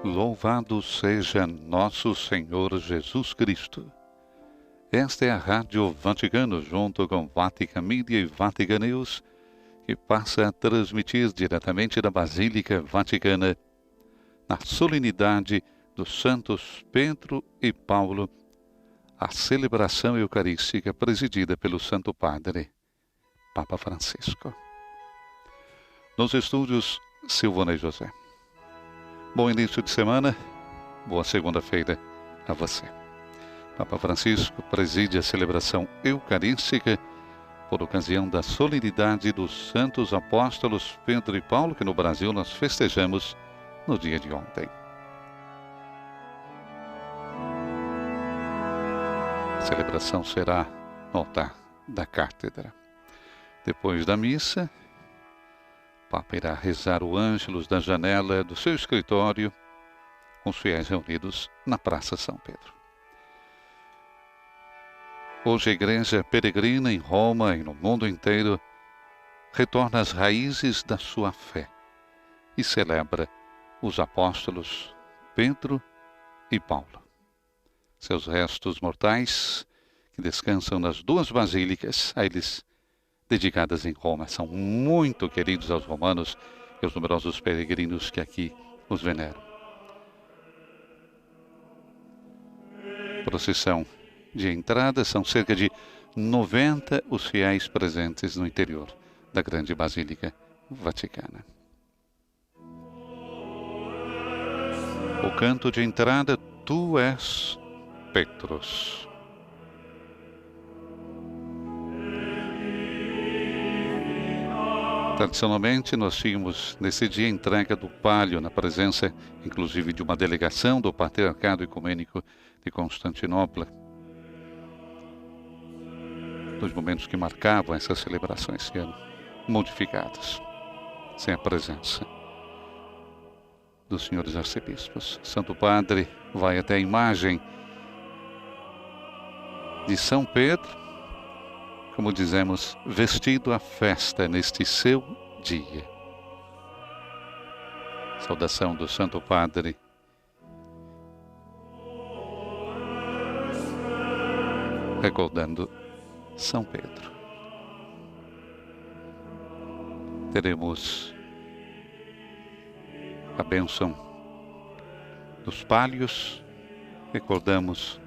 Louvado seja nosso Senhor Jesus Cristo. Esta é a Rádio Vaticano, junto com Vatican Media e Vatican News, que passa a transmitir diretamente da Basílica Vaticana, na solenidade dos santos Pedro e Paulo, a celebração eucarística presidida pelo Santo Padre, Papa Francisco. Nos estúdios, Silvana e José. Bom início de semana, boa segunda-feira a você. Papa Francisco preside a celebração eucarística por ocasião da solenidade dos santos apóstolos Pedro e Paulo, que no Brasil nós festejamos no dia de ontem. A celebração será no altar da cátedra. Depois da missa, o Papa irá rezar o Ângelus da janela do seu escritório, com os fiéis reunidos na Praça São Pedro. Hoje a Igreja peregrina em Roma e no mundo inteiro retorna às raízes da sua fé e celebra os apóstolos Pedro e Paulo. Seus restos mortais, que descansam nas duas basílicas a eles dedicadas em Roma, são muito queridos aos romanos e aos numerosos peregrinos que aqui os veneram. Procissão de entrada, são cerca de 90 os fiéis presentes no interior da grande Basílica Vaticana. O canto de entrada, Tu és Petros. Tradicionalmente, nós tínhamos nesse dia a entrega do palio, na presença, inclusive, de uma delegação do Patriarcado Ecumênico de Constantinopla. Dos momentos que marcavam essas celebrações que eram modificadas, sem a presença dos senhores arcebispos. Santo Padre vai até a imagem de São Pedro, como dizemos, vestido à festa neste seu dia. Saudação do Santo Padre. Recordando São Pedro. Teremos a bênção dos pálios. Recordamos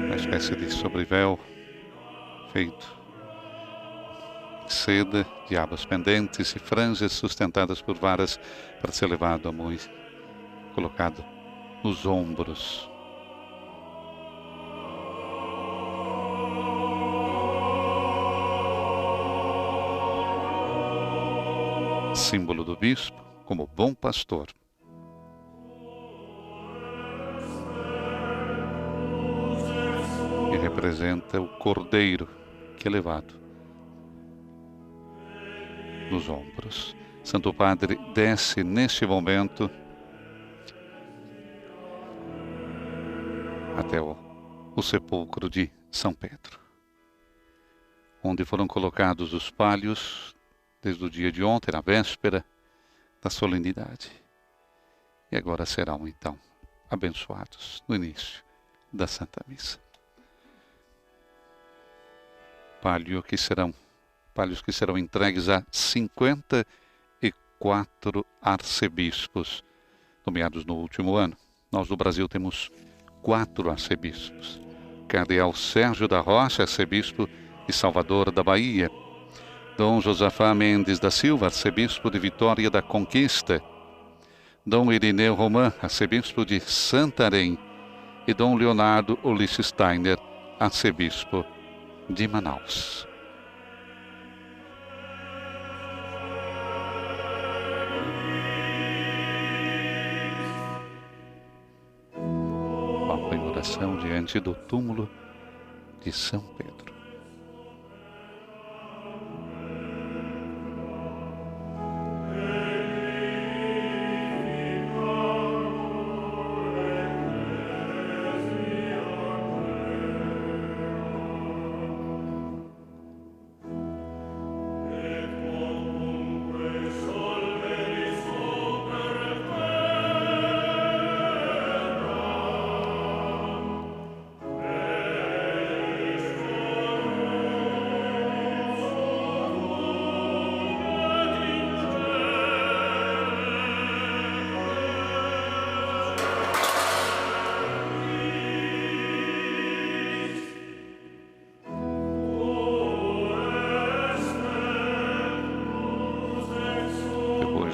uma espécie de sobrevéu feito de seda, de abas pendentes e franjas sustentadas por varas para ser levado a mãe, colocado nos ombros. Símbolo do bispo como bom pastor. E representa o cordeiro que é levado nos ombros. Santo Padre desce neste momento até o sepulcro de São Pedro, onde foram colocados os palhos desde o dia de ontem, na véspera da solenidade. E agora serão, então, abençoados no início da Santa Missa. Palhos que serão entregues a 54 arcebispos, nomeados no último ano. Nós, no Brasil, temos 4 arcebispos. Cardeal Sérgio da Rocha, arcebispo de Salvador da Bahia. Dom Josafá Mendes da Silva, arcebispo de Vitória da Conquista. Dom Irineu Román, arcebispo de Santarém. E Dom Leonardo Ulisses Steiner, arcebispo de Manaus. Papa em oração diante do túmulo de São Pedro.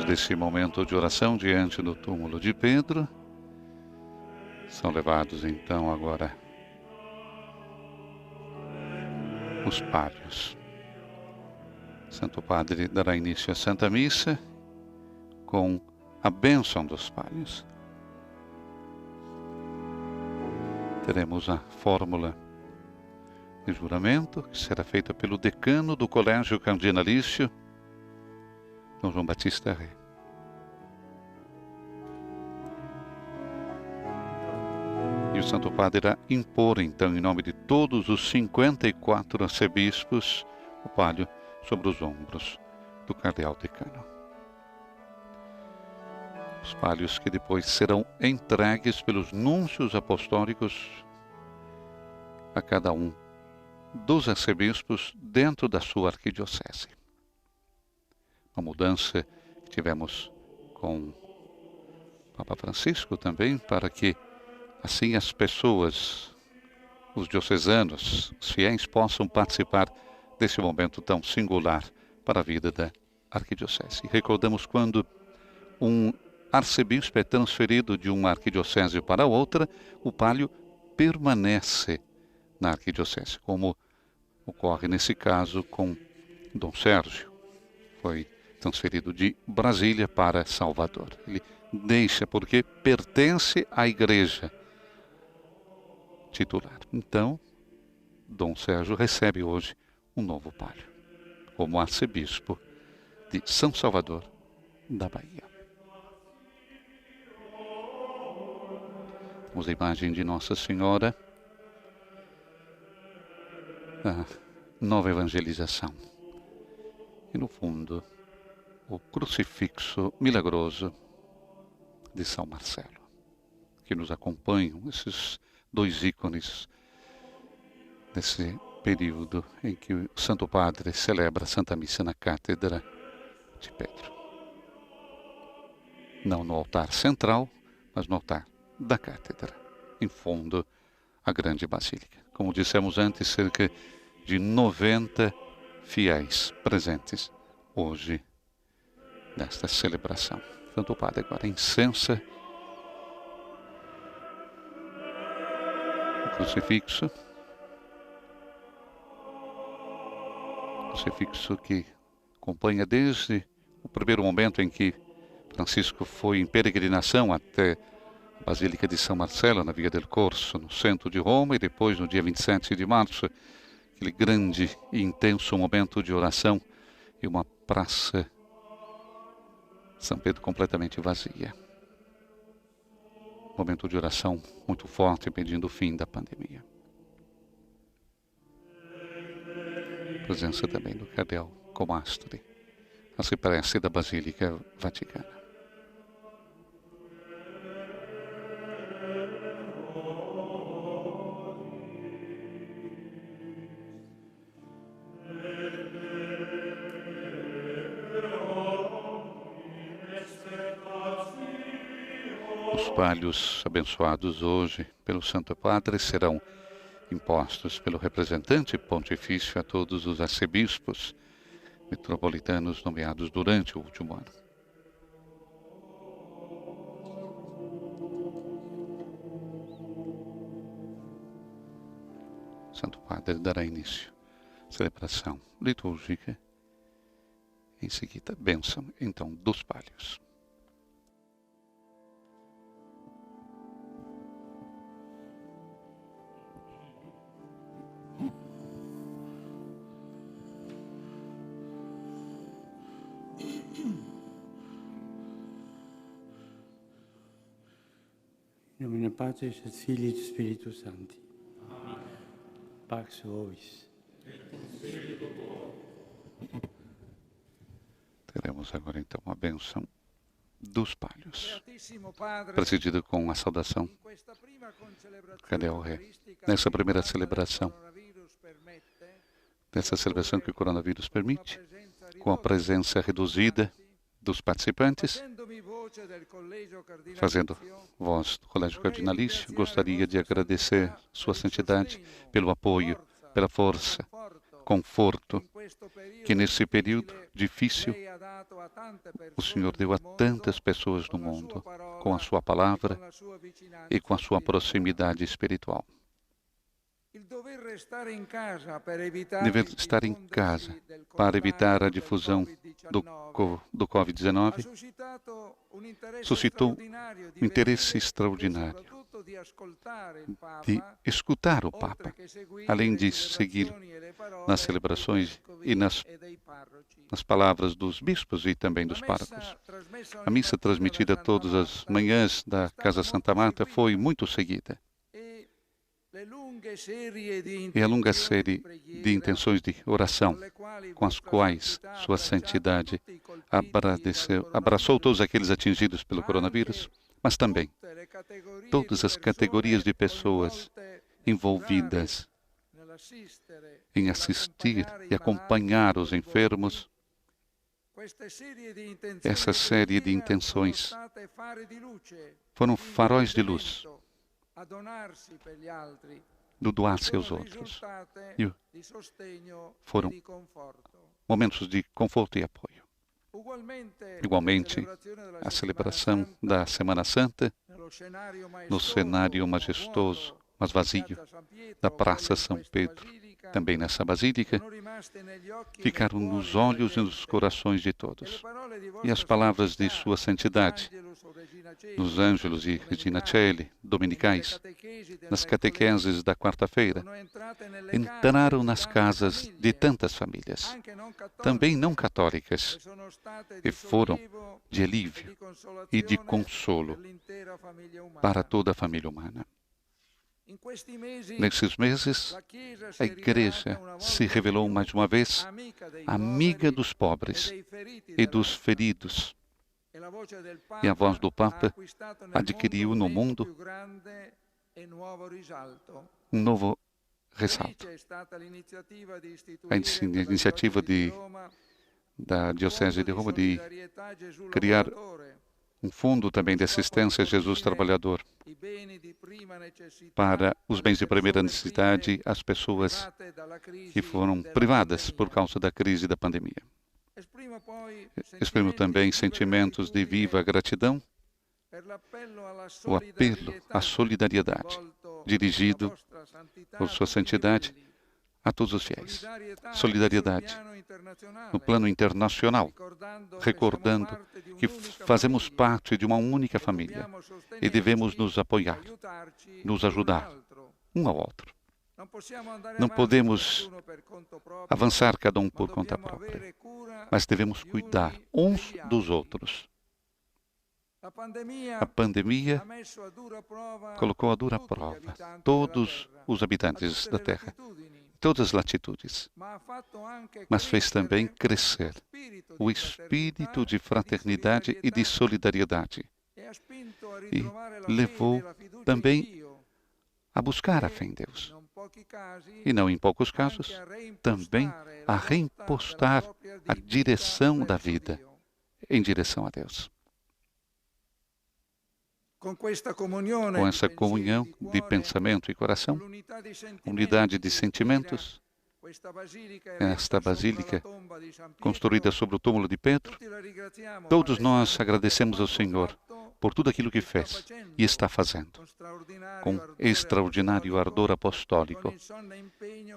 desse momento de oração diante do túmulo de Pedro, são levados então agora os palhos. Santo Padre dará início à Santa Missa com a bênção dos palhos. Teremos a fórmula de juramento, que será feita pelo decano do Colégio Cardinalício, Dom João Batista Ré. E o Santo Padre irá impor, então, em nome de todos os 54 arcebispos, o palio sobre os ombros do cardeal decano. Os palhos que depois serão entregues pelos núncios apostólicos a cada um dos arcebispos dentro da sua arquidiocese. Uma mudança que tivemos com o Papa Francisco também, para que assim as pessoas, os diocesanos, os fiéis, possam participar desse momento tão singular para a vida da arquidiocese. E recordamos quando um arcebispo é transferido de uma arquidiocese para outra, o palio permanece na arquidiocese, como ocorre nesse caso com Dom Sérgio. Foi transferido de Brasília para Salvador. Ele deixa porque pertence à igreja titular. Então, Dom Sérgio recebe hoje um novo palio, como arcebispo de São Salvador, da Bahia. Temos a imagem de Nossa Senhora, a nova evangelização. E no fundo, o crucifixo milagroso de São Marcelo, que nos acompanham, esses dois ícones desse período em que o Santo Padre celebra a Santa Missa na Cátedra de Pedro. Não no altar central, mas no altar da Cátedra, em fundo a grande Basílica. Como dissemos antes, cerca de 90 fiéis presentes hoje nesta celebração. Santo Padre agora incensa o crucifixo. Crucifixo que acompanha desde o primeiro momento em que Francisco foi em peregrinação até a Basílica de São Marcelo, na Via del Corso, no centro de Roma, e depois, no dia 27 de março, aquele grande e intenso momento de oração e uma praça São Pedro completamente vazia. Momento de oração muito forte, pedindo o fim da pandemia. Presença também do cardeal Comastri, a cipreste da Basílica Vaticana. Os palhos abençoados hoje pelo Santo Padre serão impostos pelo representante pontifício a todos os arcebispos metropolitanos nomeados durante o último ano. O Santo Padre dará início à celebração litúrgica, em seguida, bênção, então, dos palhos. In nomine Patris et Filii et Spiritus Sancti. Amen. Pax vobis. Teremos agora então a bênção dos palhos, presidida com a saudação do cardeal Ré. Nessa primeira celebração, nessa celebração que o coronavírus permite, com a presença reduzida dos participantes, fazendo voz do Colégio Cardinalício, gostaria de agradecer Sua Santidade pelo apoio, pela força, conforto que nesse período difícil o Senhor deu a tantas pessoas no mundo com a sua palavra e com a sua proximidade espiritual. Dever estar em casa para evitar a difusão do Covid-19 suscitou um interesse extraordinário de escutar o Papa, além de seguir nas celebrações e nas palavras dos bispos e também dos párocos. A missa transmitida todas as manhãs da Casa Santa Marta foi muito seguida. E a longa série de intenções de oração com as quais Sua Santidade abraçou todos aqueles atingidos pelo coronavírus, mas também todas as categorias de pessoas envolvidas em assistir e acompanhar os enfermos. Essa série de intenções foram faróis de luz do doar-se aos outros. E foram momentos de conforto e apoio. Igualmente, a celebração da Semana Santa, no cenário majestoso, mas vazio, da Praça São Pedro, também nessa basílica, ficaram nos olhos e nos corações de todos. E as palavras de Sua Santidade, nos Ângelos e Regina Coeli, dominicais, nas catequeses da quarta-feira, entraram nas casas de tantas famílias, também não católicas, e foram de alívio e de consolo para toda a família humana. Nesses meses, a Igreja se revelou mais uma vez amiga dos pobres e dos feridos. E a voz do Papa adquiriu no mundo um novo ressalto. A iniciativa da Diocese de Roma de criar um fundo também de assistência a Jesus Trabalhador para os bens de primeira necessidade às pessoas que foram privadas por causa da crise da pandemia. Exprimo também sentimentos de viva gratidão, o apelo à solidariedade dirigido por Sua Santidade a todos os fiéis. Solidariedade no plano internacional, recordando que fazemos parte de uma única família e devemos nos apoiar, nos ajudar um ao outro. Não podemos avançar cada um por conta própria, mas devemos cuidar uns dos outros. A pandemia colocou a dura prova todos os habitantes da Terra, todas as latitudes, mas fez também crescer o espírito de fraternidade e de solidariedade e levou também a buscar a fé em Deus. E não em poucos casos, também a reimpostar a direção da vida em direção a Deus. Com essa comunhão de pensamento e coração, unidade de sentimentos, esta basílica construída sobre o túmulo de Pedro, todos nós agradecemos ao Senhor por tudo aquilo que fez e está fazendo, com extraordinário ardor apostólico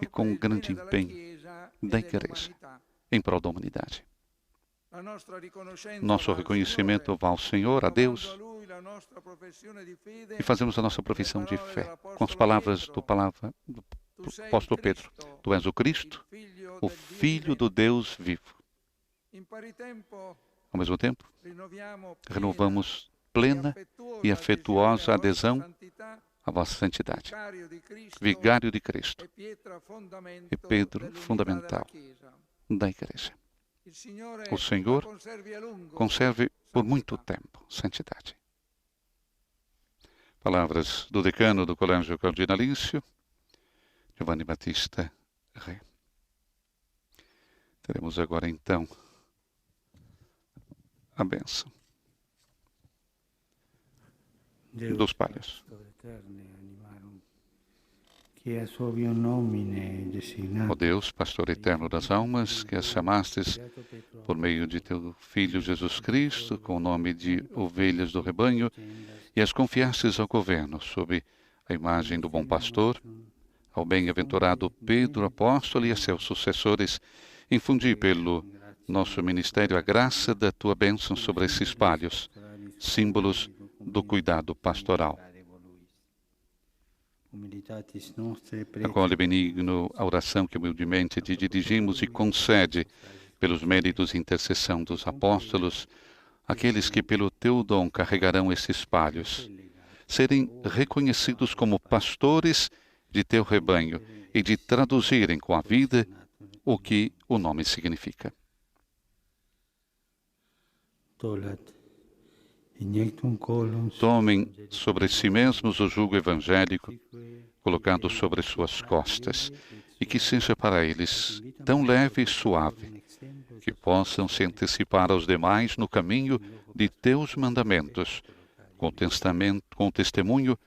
e com grande empenho da Igreja em prol da humanidade. Nosso reconhecimento vai ao Senhor, a Deus, e fazemos a nossa profissão de fé com as palavras do apóstolo Pedro. Tu és o Cristo, o Filho do Deus vivo. Ao mesmo tempo, renovamos plena e afetuosa adesão à vossa santidade, vigário de Cristo e Pedro fundamental da Igreja. O Senhor conserve por muito tempo santidade. Palavras do decano do Colégio Cardinalício, Giovanni Battista Re. Teremos agora, então, a bênção dos palhos. che a suo vio nomine Ó designato Deus, pastor eterno das almas, que as chamastes por meio de teu Filho Jesus Cristo, com o nome de ovelhas do rebanho, e as confiastes ao governo, sob a imagem do bom pastor, ao bem-aventurado Pedro, apóstolo, e a seus sucessores, infundi pelo nosso ministério a graça da tua bênção sobre esses palhos, símbolos do cuidado pastoral. Acolhe, benigno, a oração que humildemente te dirigimos e concede, pelos méritos e intercessão dos apóstolos, aqueles que pelo teu dom carregarão esses palhos, serem reconhecidos como pastores de teu rebanho e de traduzirem com a vida o que o nome significa. Tomem sobre si mesmos o jugo evangélico colocado sobre suas costas, e que seja para eles tão leve e suave, que possam se antecipar aos demais no caminho de teus mandamentos, com o testemunho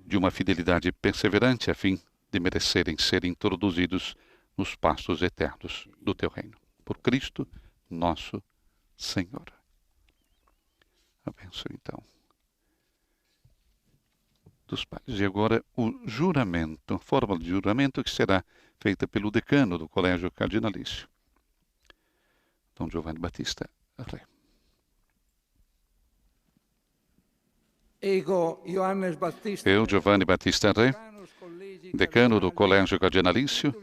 de uma fidelidade perseverante, a fim de merecerem ser introduzidos nos pastos eternos do teu reino. Por Cristo, nosso Senhor. A bênção, então, dos pais. E agora o juramento, a fórmula de juramento que será feita pelo decano do Colégio Cardinalício, Dom Giovanni Battista Re. Eu, Giovanni Battista Re, decano do Colégio Cardinalício,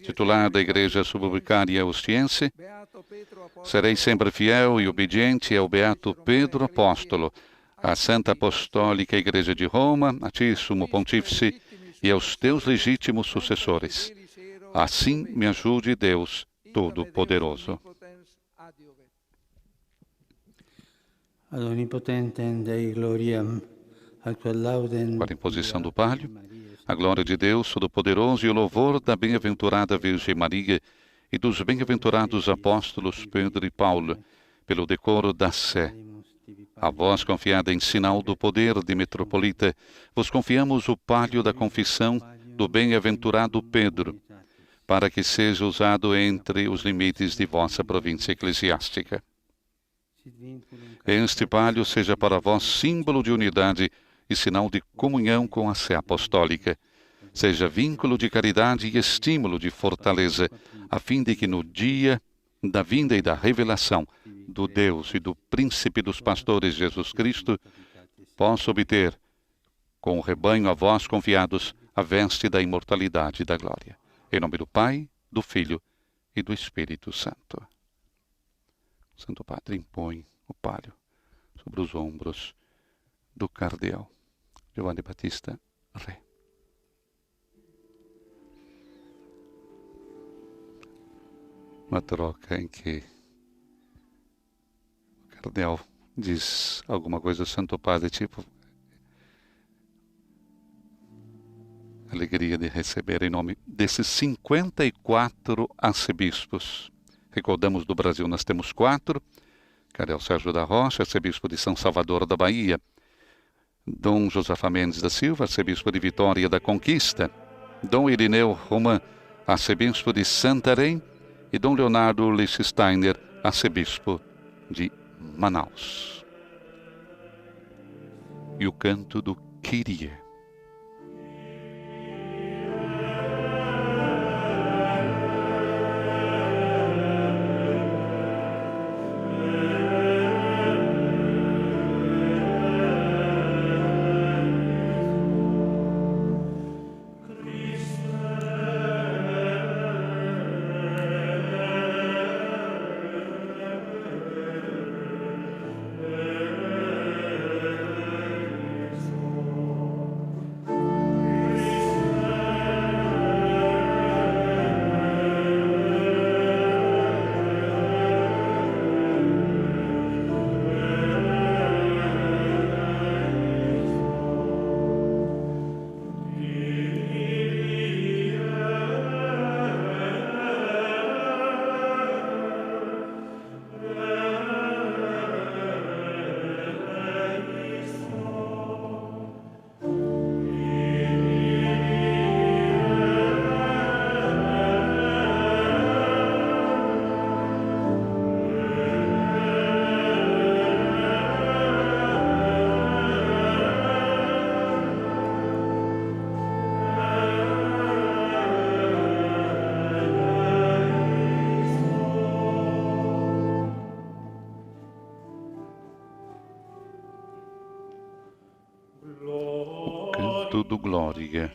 titular da Igreja Suburbicária Ostiense, serei sempre fiel e obediente ao Beato Pedro Apóstolo, à Santa Apostólica Igreja de Roma, a ti, Sumo Pontífice, e aos teus legítimos sucessores. Assim me ajude Deus Todo-Poderoso. Ad onipotentem Dei gloriam, ad quod laudem Para a imposição do palio, a glória de Deus Todo-Poderoso e o louvor da bem-aventurada Virgem Maria e dos bem-aventurados apóstolos Pedro e Paulo, pelo decoro da sé. A vós, confiada em sinal do poder de metropolita, vos confiamos o palio da confissão do bem-aventurado Pedro, para que seja usado entre os limites de vossa província eclesiástica. Este palio seja para vós símbolo de unidade e sinal de comunhão com a sé apostólica. Seja vínculo de caridade e estímulo de fortaleza, a fim de que no dia da vinda e da revelação do Deus e do Príncipe dos Pastores Jesus Cristo, possa obter, com o rebanho a vós confiados, a veste da imortalidade e da glória. Em nome do Pai, do Filho e do Espírito Santo. O Santo Padre impõe o palio sobre os ombros do cardeal Giovanni Battista Re. Uma troca em que o cardeal diz alguma coisa ao Santo Padre, tipo alegria de receber em nome desses 54 arcebispos. Recordamos, do Brasil nós temos 4, Cardeal Sérgio da Rocha, arcebispo de São Salvador da Bahia, Dom Josafá Mendes da Silva, arcebispo de Vitória da Conquista, Dom Irineu Roman, arcebispo de Santarém, e Dom Leonardo Lichtensteiner, arcebispo de Manaus. E o canto do Kyrie. tudo glória.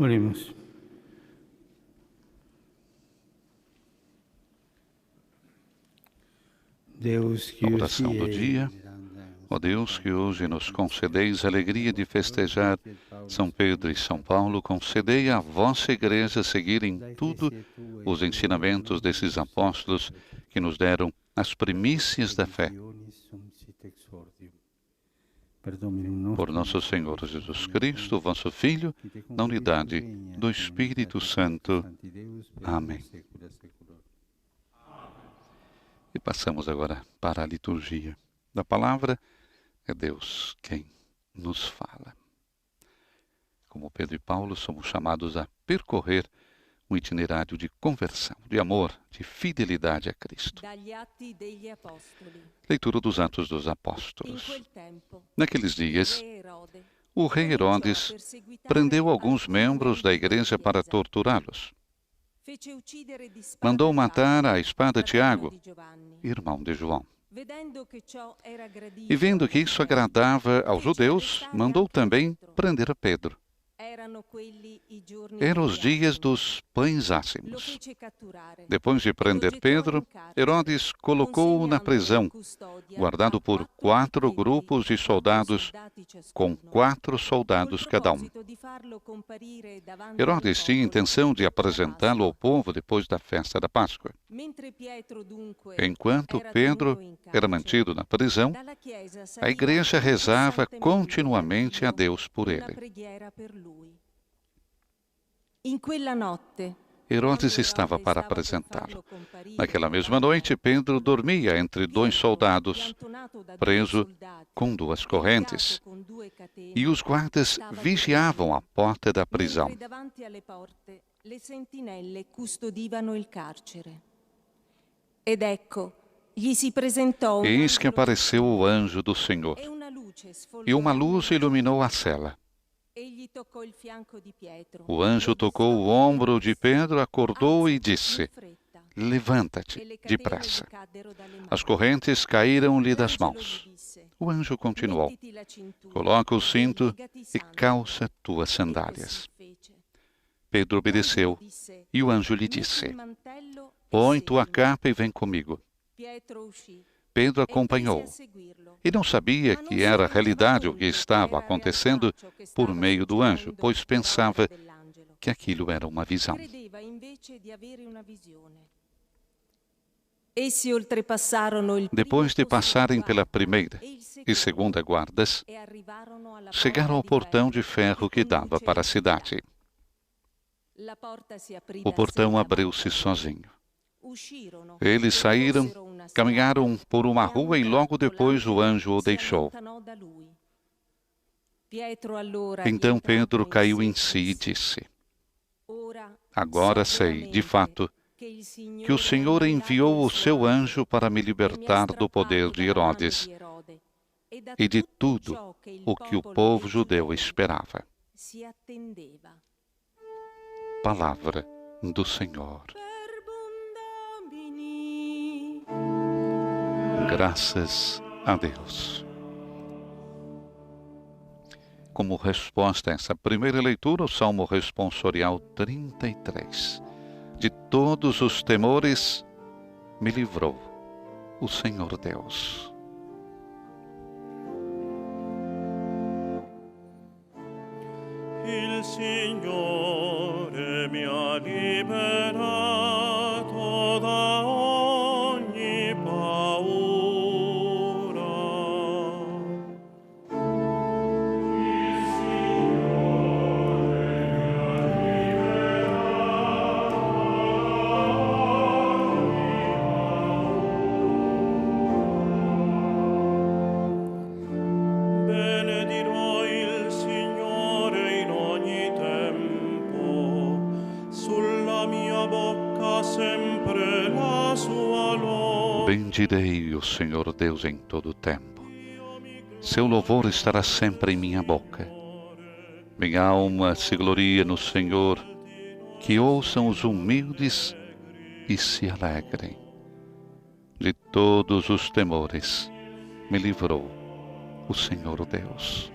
Oremos. Deus que Oração do dia. Ó Deus, que hoje nos concedeis a alegria de festejar São Pedro e São Paulo, concedei à vossa Igreja seguir em tudo os ensinamentos desses apóstolos que nos deram as primícias da fé. Por nosso Senhor Jesus Cristo, vosso Filho, na unidade do Espírito Santo. Amém. E passamos agora para a liturgia da palavra. É Deus quem nos fala. Como Pedro e Paulo, somos chamados a percorrer um itinerário de conversão, de amor, de fidelidade a Cristo. Leitura dos Atos dos Apóstolos. Naqueles dias, o rei Herodes prendeu alguns membros da igreja para torturá-los. Mandou matar à espada Tiago, irmão de João. E vendo que isso agradava aos judeus, mandou também prender a Pedro. Eram os dias dos pães ácimos. Depois de prender Pedro, Herodes colocou-o na prisão, guardado por 4 grupos de soldados, com 4 soldados cada um. Herodes tinha intenção de apresentá-lo ao povo depois da festa da Páscoa. Enquanto Pedro era mantido na prisão, a igreja rezava continuamente a Deus por ele. Herodes estava para apresentá-lo. Naquela mesma noite, Pedro dormia entre 2 soldados, preso com 2 correntes, e os guardas vigiavam a porta da prisão. Eis que apareceu o anjo do Senhor, e uma luz iluminou a cela. O anjo tocou o ombro de Pedro, acordou e disse: levanta-te depressa. As correntes caíram-lhe das mãos. O anjo continuou: coloca o cinto e calça tuas sandálias. Pedro obedeceu, e o anjo lhe disse: põe tua capa e vem comigo. Pedro acompanhou, e não sabia que era realidade o que estava acontecendo por meio do anjo, pois pensava que aquilo era uma visão. Depois de passarem pela primeira e segunda guardas, chegaram ao portão de ferro que dava para a cidade. O portão abriu-se sozinho. Eles saíram, caminharam por uma rua e logo depois o anjo o deixou. Então Pedro caiu em si e disse: agora sei, de fato, que o Senhor enviou o seu anjo para me libertar do poder de Herodes e de tudo o que o povo judeu esperava. Palavra do Senhor. Graças a Deus. Como resposta a essa primeira leitura, o Salmo Responsorial 33. De todos os temores me livrou o Senhor Deus. Il Signore mi ha liberato da ogni paura. Il Signore mi ha liberato da ogni paura. Benedirò il Signore in ogni tempo, sulla mia bocca sempre la sua lode. Bendirei o Senhor Deus em todo o tempo. Seu louvor estará sempre em minha boca. Minha alma se gloria no Senhor. Que ouçam os humildes e se alegrem. De todos os temores me livrou o Senhor Deus.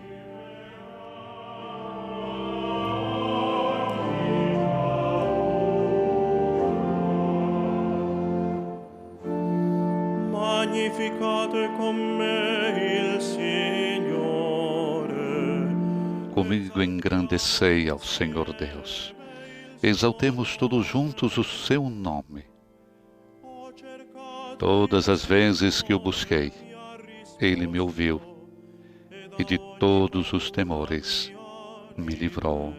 Magnificate con me il Signore. Comigo engrandecei ao Senhor Deus. Exaltemos todos juntos o seu nome. Ho cercato Todas as vezes que o busquei, ele me ouviu, e de todos os temores me livrou.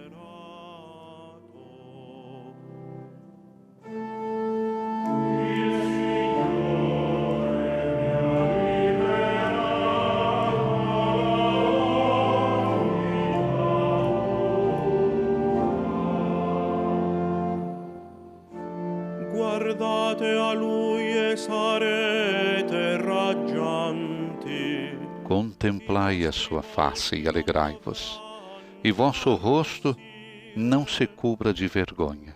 guardate a lui e sarete raggianti. Contemplai a sua face e alegrai-vos, e vosso rosto não se cubra de vergonha.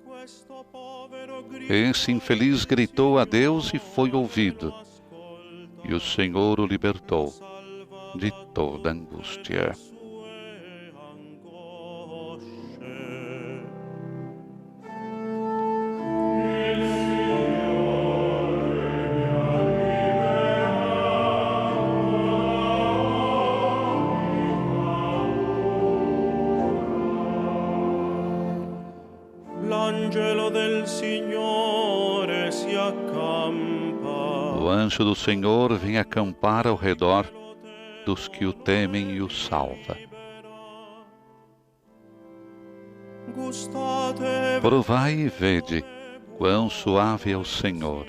Questo povero grido Esse infeliz gritou a Deus e foi ouvido, e o Senhor o libertou de toda angústia. sue angosce. L'angelo del Signore si accampa. O anjo do Senhor vem acampar ao redor dos que o temem e o salva. Gustate Provai e vede quão suave é o Senhor.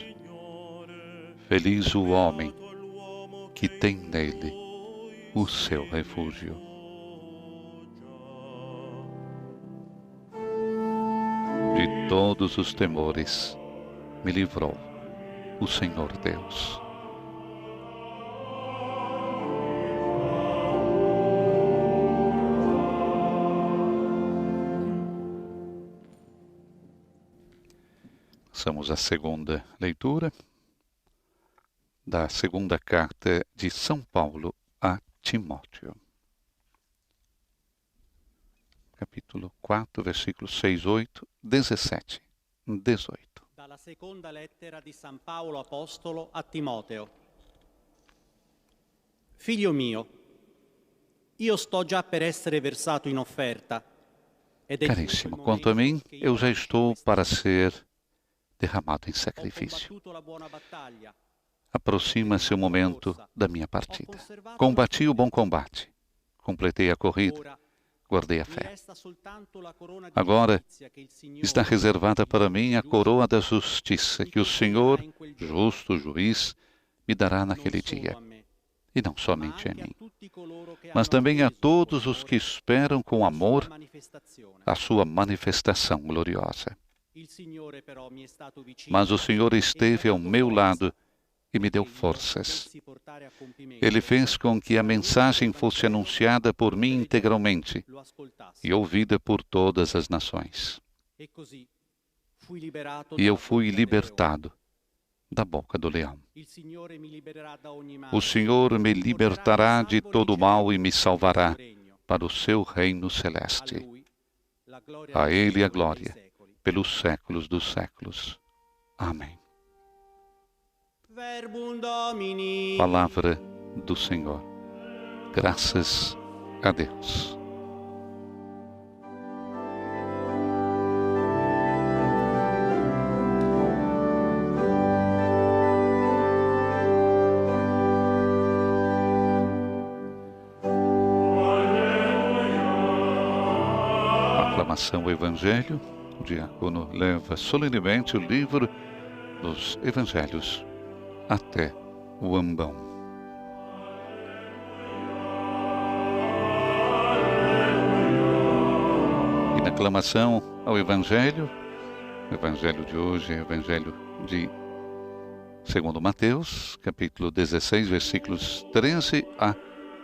Feliz o homem que tem nele o seu refúgio. De todos os temores me livrou o Senhor Deus. Passamos à segunda leitura da segunda carta de São Paulo a Timóteo. Capítulo 4, versículos 6, 8, 17, 18. Dalla seconda lettera di San Paolo Apostolo a Timoteo. Figlio mio, io sto già per essere versato in offerta. Caríssimo, quanto a mim, eu já estou para ser derramado em sacrifício. Aproxima-se o momento da minha partida. Combati o bom combate, completei a corrida, guardei a fé. Agora está reservada para mim a coroa da justiça que o Senhor, justo juiz, me dará naquele dia. E não somente a mim, mas também a todos os que esperam com amor a sua manifestação gloriosa. Mas o Senhor esteve ao meu lado e me deu forças. Ele fez com que a mensagem fosse anunciada por mim integralmente e ouvida por todas as nações. E eu fui libertado da boca do leão. O Senhor me libertará de todo o mal e me salvará para o seu reino celeste. A Ele a glória pelos séculos dos séculos. Amém. Palavra do Senhor. Graças a Deus. Aclamação ao Evangelho. O diácono leva solenemente o livro dos Evangelhos até o ambão. E na aclamação ao Evangelho, o Evangelho de hoje é o Evangelho de segundo Mateus, capítulo 16, versículos 13 a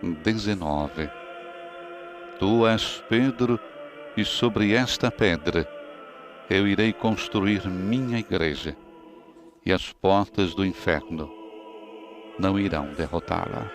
19. Tu és Pedro, e sobre esta pedra eu irei construir minha igreja, e as portas do inferno não irão derrotá-la.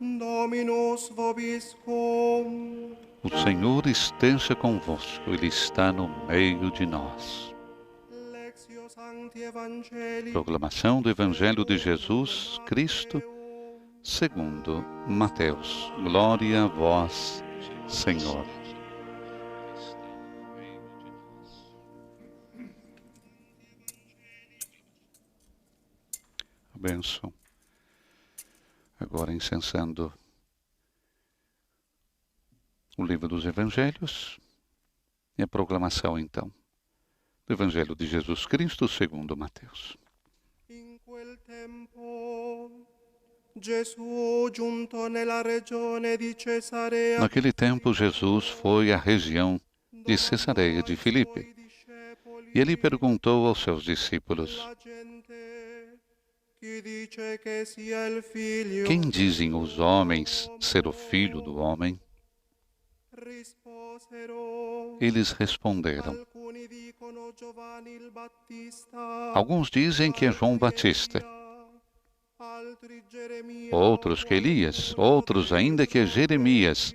Dominus vobiscum. O Senhor esteja convosco, Ele está no meio de nós. Lectio Sancti Evangelii. Proclamação do Evangelho de Jesus Cristo, segundo Mateus. Glória a vós, Senhor. A bênção. Agora incensando o livro dos Evangelhos e a proclamação, então, do Evangelho de Jesus Cristo segundo Mateus. In quel tempo, Gesù giunto nella regione di Cesarea. Naquele tempo, Jesus foi à região de Cesareia de Filipe e ele perguntou aos seus discípulos: La gente, chi dice che sia il figlio? quem dizem os homens ser o filho do homem? Risposero. Eles responderam: Alcuni dicono Giovanni il Battista. alguns dizem que é João Batista, Altri Geremia. outros que Elias, outros ainda que é Jeremias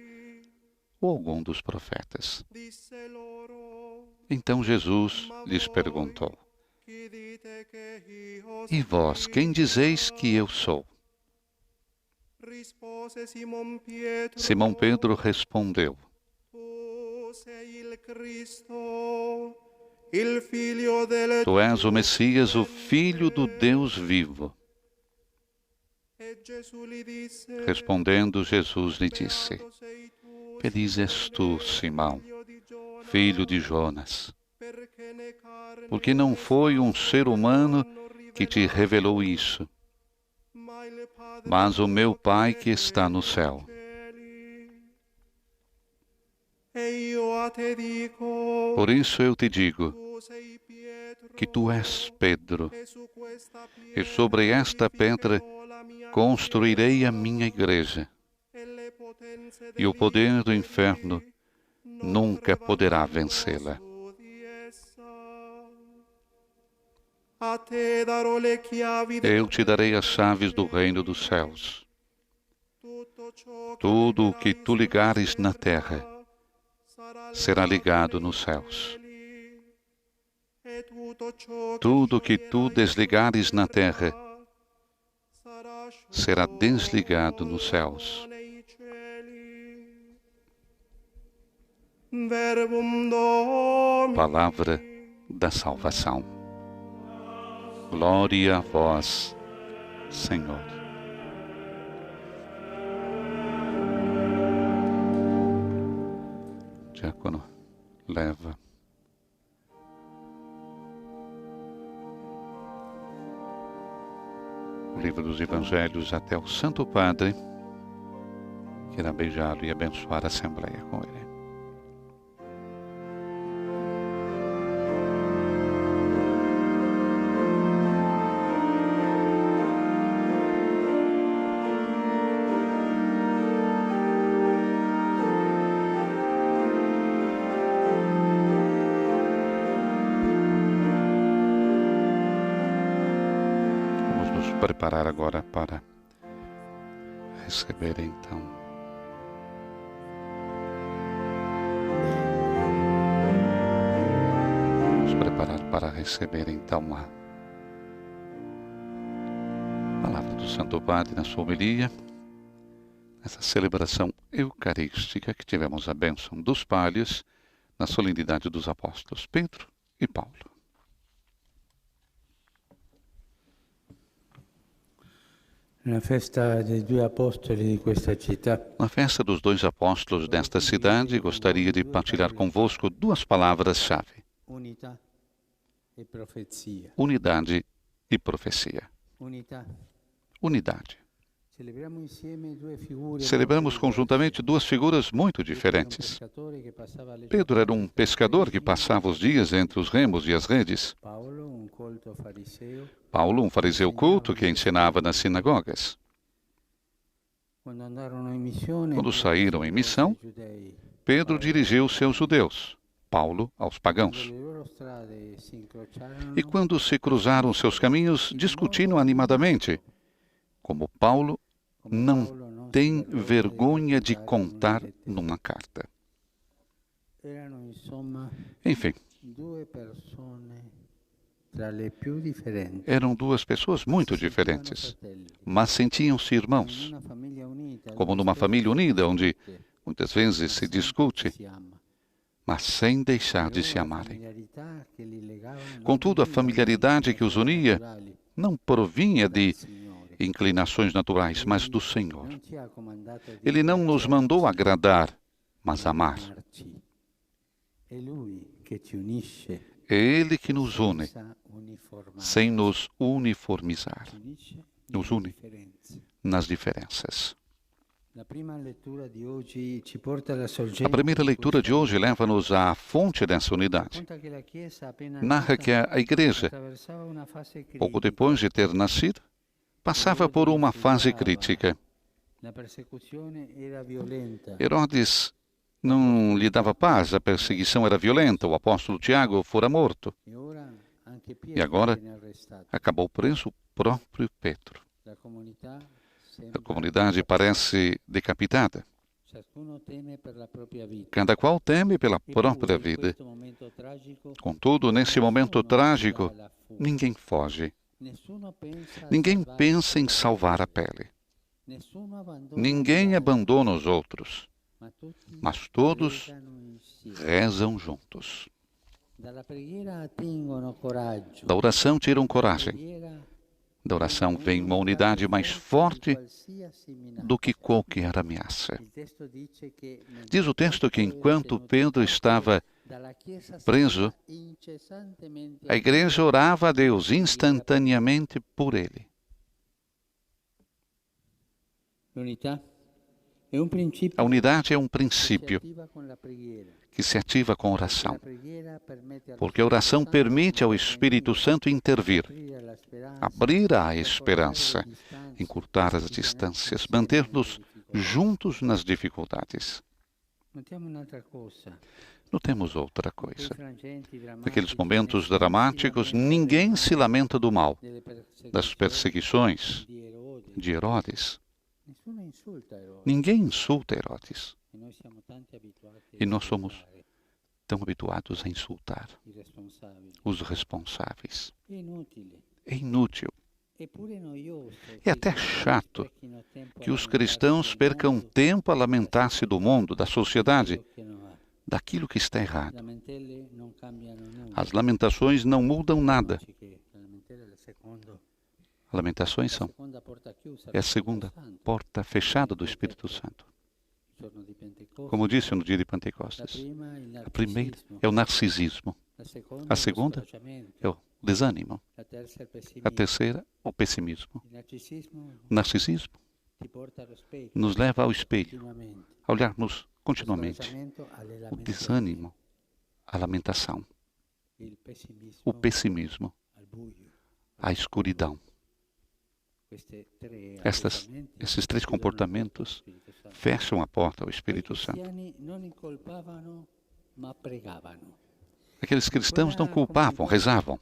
ou algum dos profetas. Disse loro. Então Jesus lhes perguntou: Chi dite che io e vós, quem dizeis que eu sou? Rispose Simon Pietro. Simão Pedro respondeu: Tu sei il Cristo, il figlio del tu és o Messias, o Filho do Deus vivo. E Gesù gli disse. Respondendo, Jesus lhe disse: Beato sei tu, feliz és tu, Simão, figlio di Giona, filho de Jonas, perché né carne porque não foi um ser humano que te revelou isso, ma il Padre mas o meu Pai que está no céu. cieli. E io a te dico, Por isso eu te digo tu sei Pietro, que tu és Pedro, e su questa e pietra sobre esta pedra edificherò la mia construirei a minha igreja, e le potenze e o poder do inferno non nunca poderá prevarranno vencê-la. su di essa. A te darò le chiavi Eu te darei as chaves do reino dos céus. tutto ciò che Tudo o que legarai tu ligares sulla na terra terra será ligado nos céus. e tutto ciò Tudo o que tu desligares na terra será desligado nos céus. nei cieli. Verbum Domini. Palavra da salvação. Glória a vós, Senhor. O diácono leva o livro dos Evangelhos até o Santo Padre, que irá beijá-lo e abençoar a Assembleia com ele. Preparar agora para receber, então, vamos preparar para receber, então, a palavra do Santo Padre na sua homilia, nessa celebração eucarística que tivemos a bênção dos palhos na solenidade dos apóstolos Pedro e Paulo. Na festa dei due apostoli di questa città, Na festa dos dois apóstolos desta cidade, gostaria de partilhar convosco duas palavras-chave: unità e profezia. unidade e profecia. Unità. Unidade. Celebriamo insieme due figure. Celebramos conjuntamente duas figuras muito diferentes. Pedro era um pescador que passava os dias entre os remos e as redes. Paolo, un colto fariseo. Paulo, um fariseu culto que ensinava nas sinagogas. Quando saíram em missão, Pedro dirigiu-se aos judeus, Paulo aos pagãos. E quando se cruzaram seus caminhos, discutiram animadamente, como Paulo não tem vergonha de contar numa carta. Enfim, eram duas pessoas muito diferentes, mas sentiam-se irmãos, como numa família unida, onde muitas vezes se discute, mas sem deixar de se amarem. Contudo, a familiaridade que os unia não provinha de inclinações naturais, mas do Senhor. Ele não nos mandou agradar, mas amar. É Ele que nos une, sem nos uniformizar. Nos une nas diferenças. A primeira leitura de hoje leva-nos à fonte dessa unidade. Narra que a Igreja, pouco depois de ter nascido, passava por uma fase crítica. Herodes não lhe dava paz, a perseguição era violenta, o apóstolo Tiago fora morto. E agora acabou preso o próprio Pedro. A comunidade parece decapitada. Cada qual teme pela própria vida. Contudo, nesse momento trágico, ninguém foge. Ninguém pensa em salvar a pele. Ninguém abandona os outros. Mas todos rezam juntos. Da oração tiram coragem. Da oração vem uma unidade mais forte do que qualquer ameaça. Diz o texto que enquanto Pedro estava preso, a igreja orava a Deus instantaneamente por ele. A unidade é um princípio que se ativa com a oração, porque a oração permite ao Espírito Santo intervir, abrir a esperança, encurtar as distâncias, manter-nos juntos nas dificuldades. Notemos outra coisa. Naqueles momentos dramáticos, ninguém se lamenta do mal, das perseguições de Herodes. Ninguém insulta Herodes. E nós somos tão habituados a insultar os responsáveis. É inútil. É até chato que os cristãos percam tempo a lamentar-se do mundo, da sociedade, daquilo que está errado. As lamentações não mudam nada. Lamentações é a segunda porta fechada do Espírito Santo. Como disse no dia de Pentecostes, a primeira é o narcisismo, a segunda é o desânimo, a terceira, o pessimismo. O narcisismo nos leva ao espelho, a olharmos continuamente. O desânimo, a lamentação, o pessimismo, a escuridão. Esses três comportamentos fecham a porta ao Espírito Santo. Aqueles cristãos não culpavam, rezavam.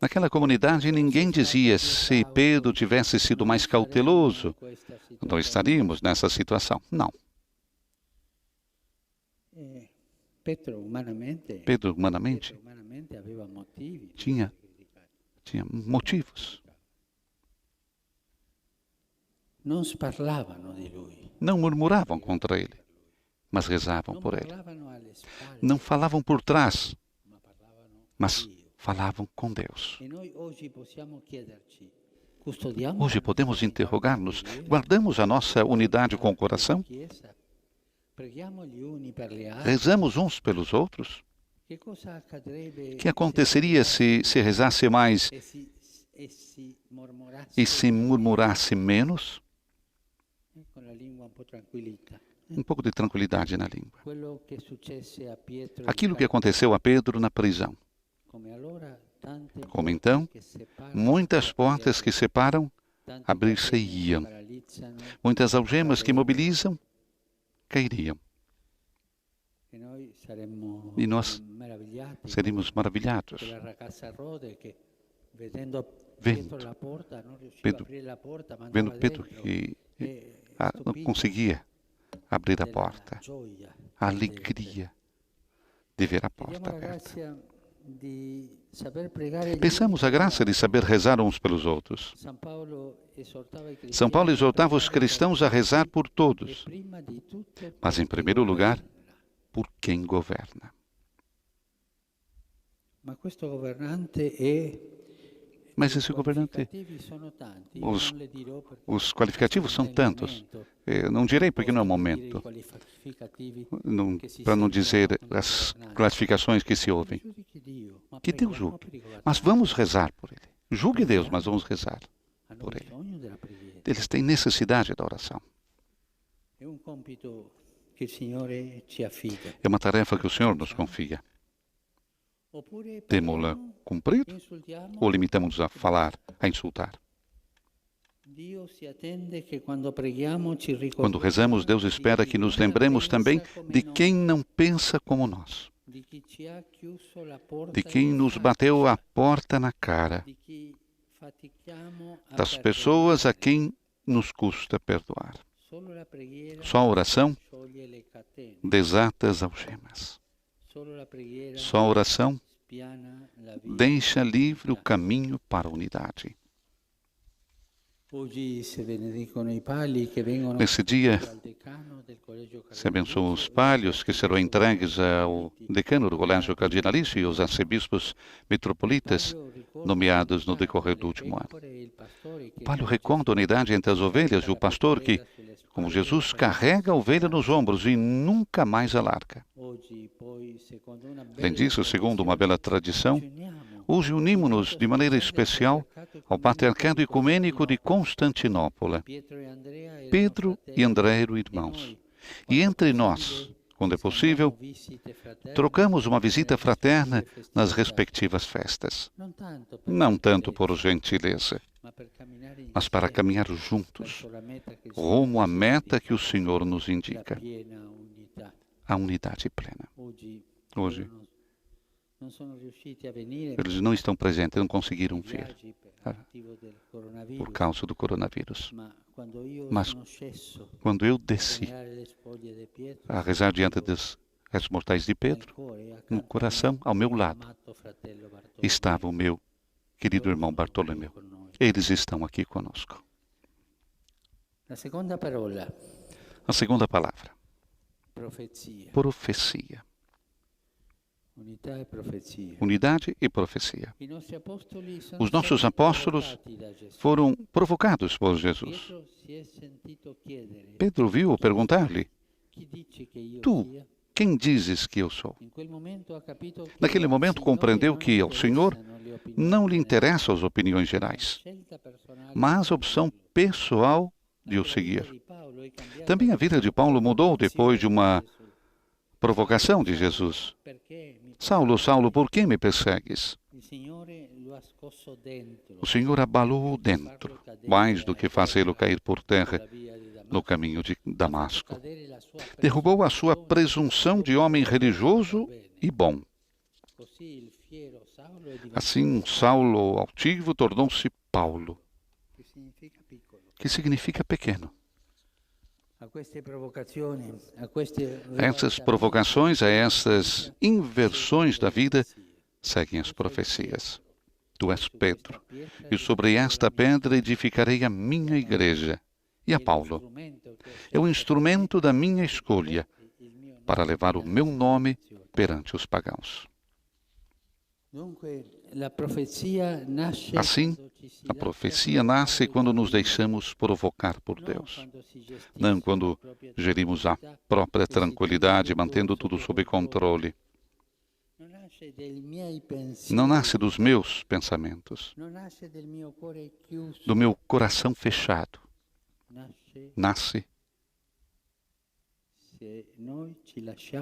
Naquela comunidade ninguém dizia: se Pedro tivesse sido mais cauteloso, não estaríamos nessa situação. Não. Pedro, humanamente, tinha motivos. Não murmuravam contra ele, mas rezavam por ele. Não falavam por trás, mas falavam com Deus. Hoje podemos interrogar-nos: guardamos a nossa unidade com o coração? Rezamos uns pelos outros? O que aconteceria se rezasse mais e se murmurasse menos? Um pouco de tranquilidade na língua. Aquilo que aconteceu a Pedro na prisão. Como então, muitas portas que separam abrir-se-iam. Muitas algemas que mobilizam cairiam. E nós seríamos maravilhados vento. Vendo Pedro que não conseguia abrir a porta. A alegria de ver a porta aberta. Pensamos a graça de saber rezar uns pelos outros. São Paulo exortava os cristãos a rezar por todos, mas, em primeiro lugar, por quem governa. Mas esse governante, os qualificativos são tantos. Eu não direi porque não é o momento, para não dizer as classificações que se ouvem. Que Deus julgue. Mas vamos rezar por ele. Julgue Deus, mas vamos rezar por ele. Eles têm necessidade da oração. É uma tarefa que o Senhor nos confia. Temos-la cumprir ou limitamos-nos a falar, a insultar? Quando rezamos, Deus espera que nos lembremos também de quem não pensa como nós, de quem nos bateu a porta na cara, das pessoas a quem nos custa perdoar. Só a oração desata as algemas. Só a oração deixa livre o caminho para a unidade. Nesse dia, se abençoam os palhos que serão entregues ao decano do Colégio Cardinalício e aos arcebispos metropolitas nomeados no decorrer do último ano. O palio recorda a unidade entre as ovelhas e o pastor que, como Jesus, carrega a ovelha nos ombros e nunca mais a larga. Além disso, segundo uma bela tradição, hoje unimos-nos de maneira especial ao Patriarcado Ecumênico de Constantinopla. Pedro e André eram irmãos. E entre nós, quando é possível, trocamos uma visita fraterna nas respectivas festas. Não tanto por gentileza, mas para caminhar juntos, rumo à meta que o Senhor nos indica, a unidade plena. Hoje, eles não estão presentes, não conseguiram vir por causa do coronavírus. Mas quando eu desci a rezar diante dos restos mortais de Pedro, no coração, ao meu lado, estava o meu querido irmão Bartolomeu. Eles estão aqui conosco. A segunda palavra. Profecia. Unidade e profecia. Os nossos apóstolos foram provocados por Jesus. Pedro viu perguntar-lhe: Tu, quem dizes que eu sou? Naquele momento compreendeu que ao Senhor não lhe interessam as opiniões gerais, mas a opção pessoal de o seguir. Também a vida de Paulo mudou depois de uma provocação de Jesus. Saulo, Saulo, por que me persegues? O Senhor abalou-o dentro, mais do que fazê-lo cair por terra no caminho de Damasco. Derrubou a sua presunção de homem religioso e bom. Assim, Saulo altivo tornou-se Paulo, que significa pequeno. A essas provocações, a essas inversões da vida, seguem as profecias. Tu és Pedro, e sobre esta pedra edificarei a minha igreja. E a Paulo é o instrumento da minha escolha para levar o meu nome perante os pagãos. Assim, a profecia nasce quando nos deixamos provocar por Deus. Não quando gerimos a própria tranquilidade, mantendo tudo sob controle. Não nasce dos meus pensamentos, do meu coração fechado. Nasce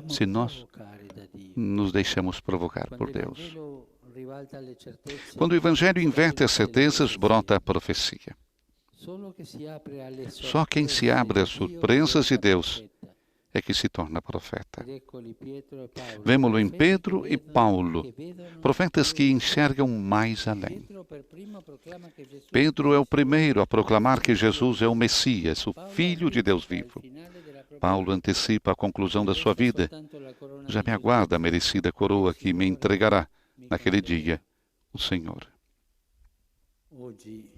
se nós nos deixamos provocar por Deus. Quando o Evangelho inverte as certezas, brota a profecia. Só quem se abre às surpresas de Deus é que se torna profeta. Ed eccoli Pietro e Paolo, Vemo-lo em profeti Pedro che e vedono- Paulo, che vedono profetas que oltre. enxergam mais além. Pietro per primo proclama che Gesù Pedro é o Cristo primeiro a proclamar que è il Figlio Jesus di é o Dio. Messias, o Paolo Filho de Deus anticipa il vivo. finale della propria Paulo vita. antecipa a conclusão da Mi sua resta vida. soltanto la corona Já di me aguarda a giustizia merecida che coroa il que me Signore entregará mi naquele conferirà. dia o Senhor. Oggi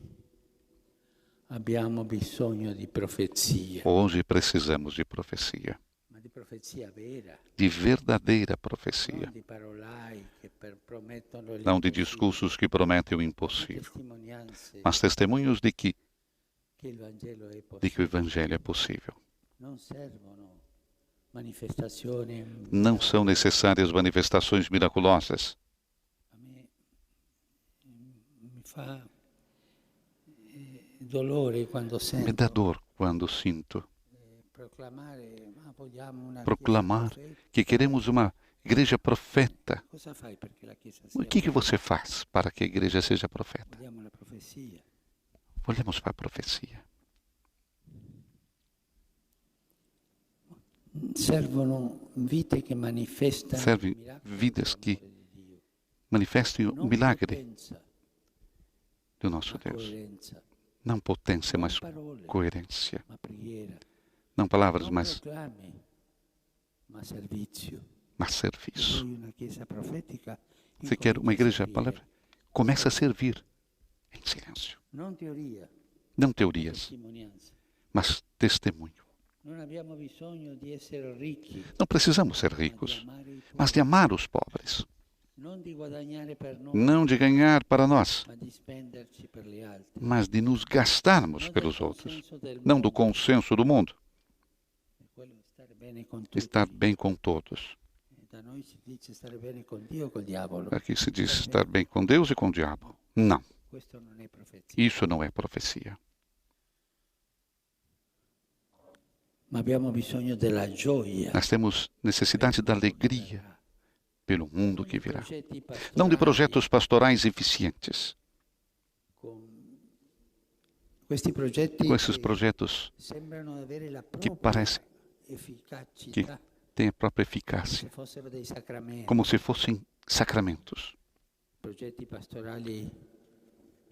abbiamo bisogno di profezia, Hoje precisamos de profecia, ma di profezia vera, de verdadeira non profecia, di parolai che promettono não de l'impossibile, discursos que prometem o ma impossível, testimonianze mas testemunhos de que che il Vangelo è o possibile. Evangelho é possível. Non servono manifestazioni. Não são necessárias manifestações miraculosas. A me mi fa dolore quando Me sento dá dor quando sinto proclamare, ma vogliamo una proclamar chiesa profetica. que queremos uma igreja profeta. Cosa fai perché la Chiesa O sia que você faz para que a igreja seja profeta? Vogliamo la profezia. Olhemos para a profecia. Servono vite che manifestano Servem il miracolo vidas que dell'amore di Dio. manifestem o Non milagre potenza, do nosso ma Deus. coerenza, Não potência, mas non parole, coerência. ma preghiera. Não palavras, Non mas proclami, ma servizio. serviço. Vuoi una chiesa profetica? Você quer uma Incomincia a igreja servire. palavra? Começa a servir em silêncio. Non teoria, Não ma teorias, testimonianza. mas testemunho. Non abbiamo bisogno di essere ricchi, Não precisamos ser ma di ricos, amare i mas tuoi. de amar os pobres. Non di guadagnare per noi, Não de ganhar para nós, ma di spenderci per gli altri. mas de nos gastarmos Non pelos del outros. consenso del Não do mondo, consenso do mundo. è quello di stare bene con tutti. Estar bem com todos. Da noi si dice stare bene con Dio o col diavolo. Aqui se diz estar bem com Deus e com o diabo. Não, Questo non è profezia. isso não é profecia. Ma abbiamo bisogno della gioia. Nós temos necessidade da alegria pelo mundo que virá. Progetti pastorali Não de projetos pastorais eficientes. con- Questi progetti Com esses che projetos sembrano avere la que propria parecem que efficacità, têm a própria se eficácia, fossero dei sacramenti. como se fossem sacramentos. Progetti pastorali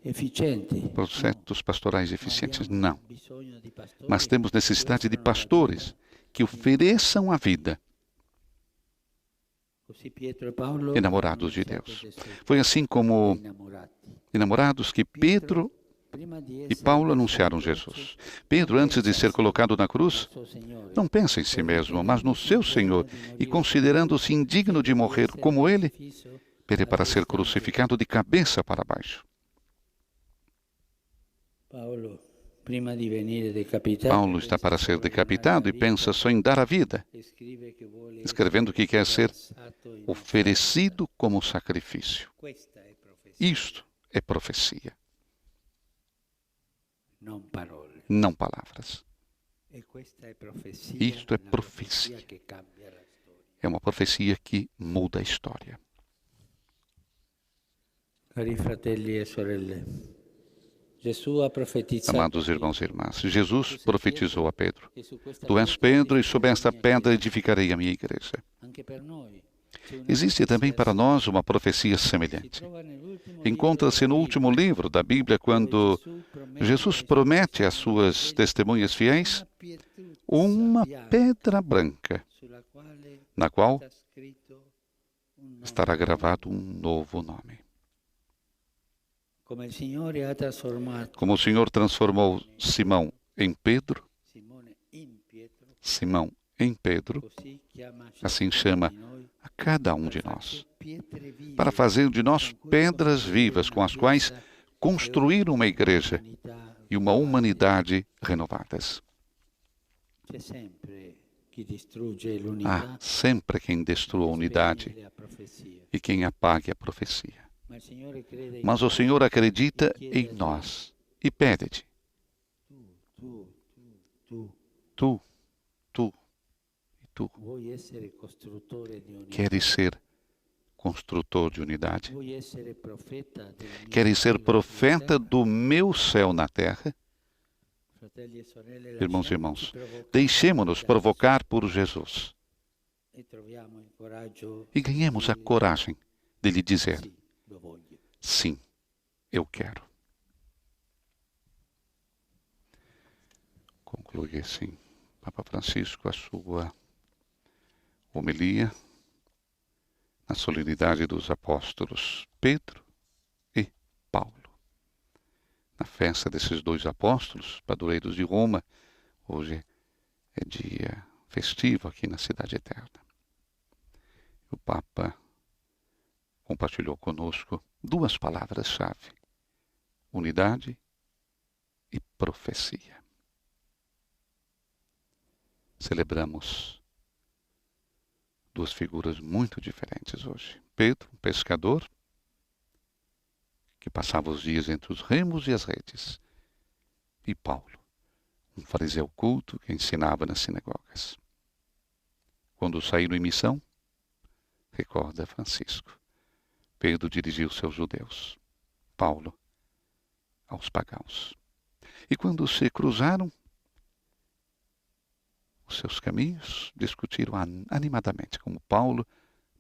efficienti. Projetos pastorais eficientes, Abbiamo não. bisogno di pastori Mas temos che necessidade de offrono la pastores vita. que ofereçam a vida, Così Pietro e Paolo enamorados de hanno Deus. iniziato Gesù, Foi assim como innamorati. enamorados que Pedro Prima di e essere Paulo messo anunciaram in croce, Jesus. Pedro, antes de ser colocado na cruz, al suo Signore, não pensa em si mesmo, mas no seu Senhor, e considerando-se indigno de morrer como ele, pede para ser crucificado de cabeça para baixo. Paulo, prima di venire decapitato, Paulo está para ser decapitado e pensa só em dar a vida, escrive che vuole escrevendo que quer ser versato in oferecido como sacrifício. Questa è profezia, Isto é profecia, non parole. não palavras. E questa è profezia, Isto è la profezia. che cambia la storia. É uma profecia que muda a história. Cari fratelli e sorelle, Gesù ha profetizzato Amados irmãos e irmãs, Jesus profetizou a Pedro: che su questa Tu és Pedro, e sobre esta pedra edificarei a minha igreja. anche per noi c'è una Existe também para nós uma profecia si semelhante. trova nell'ultimo Encontra-se no último livro da Bíblia, quando Jesus promete às suas testemunhas fiéis uma pedra branca, na qual estará gravado um novo nome. Como o Senhor transformou Simão em Pedro, Simão em Pedro, assim chama a cada um de nós, para fazer de nós pedras vivas com as quais construir uma igreja e uma humanidade renovadas. Há sempre quem destrua a unidade e quem apague a profecia. Mas o Senhor acredita em nós e pede-te: tu queres ser construtor de unidade? Queres ser profeta do meu céu na terra? fratelli e sorelle, Irmãos e lasciamoci irmãos, provocare deixemo-nos da provocar por Jesus e troviamo il coraggio e ganhemos a di coragem de lhe dizer: sì, lo voglio. sim, eu quero. Conclui assim Papa Francisco a sua homilia na solenidade dos apóstolos Pedro e Paulo. Na festa desses dois apóstolos, padroeiros de Roma, hoje é dia festivo aqui na Cidade Eterna. O Papa compartilhou conosco duas palavras-chave: unidade e profecia. Celebramos duas figuras muito diferentes hoje. Pedro, um pescador, que passava os dias entre os remos e as redes. E Paulo, um fariseu culto que ensinava nas sinagogas. Quando saíram em missão, recorda Francisco, Pedro dirigiu-se aos judeus, Paulo aos pagãos. E quando se cruzaram os seus caminhos, discutiram animadamente, como Paulo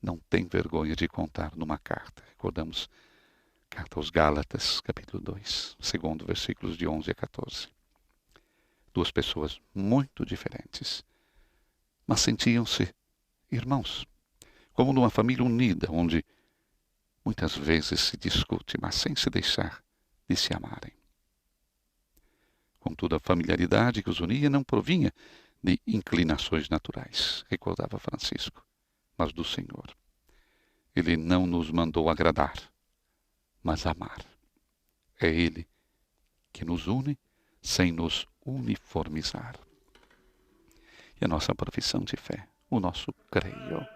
não tem vergonha de contar numa carta. Recordamos Carta aos Gálatas, capítulo 2, segundo versículos de 11 a 14. Duas pessoas muito diferentes, mas sentiam-se irmãos, como numa família unida, onde muitas vezes se discute, mas sem se deixar de se amarem. Contudo, a familiaridade que os unia não provinha de inclinações naturais, recordava Francisco, mas do Senhor. Ele não nos mandou agradar, mas amar. É Ele que nos une sem nos uniformizar. E a nossa profissão de fé, o nosso creio.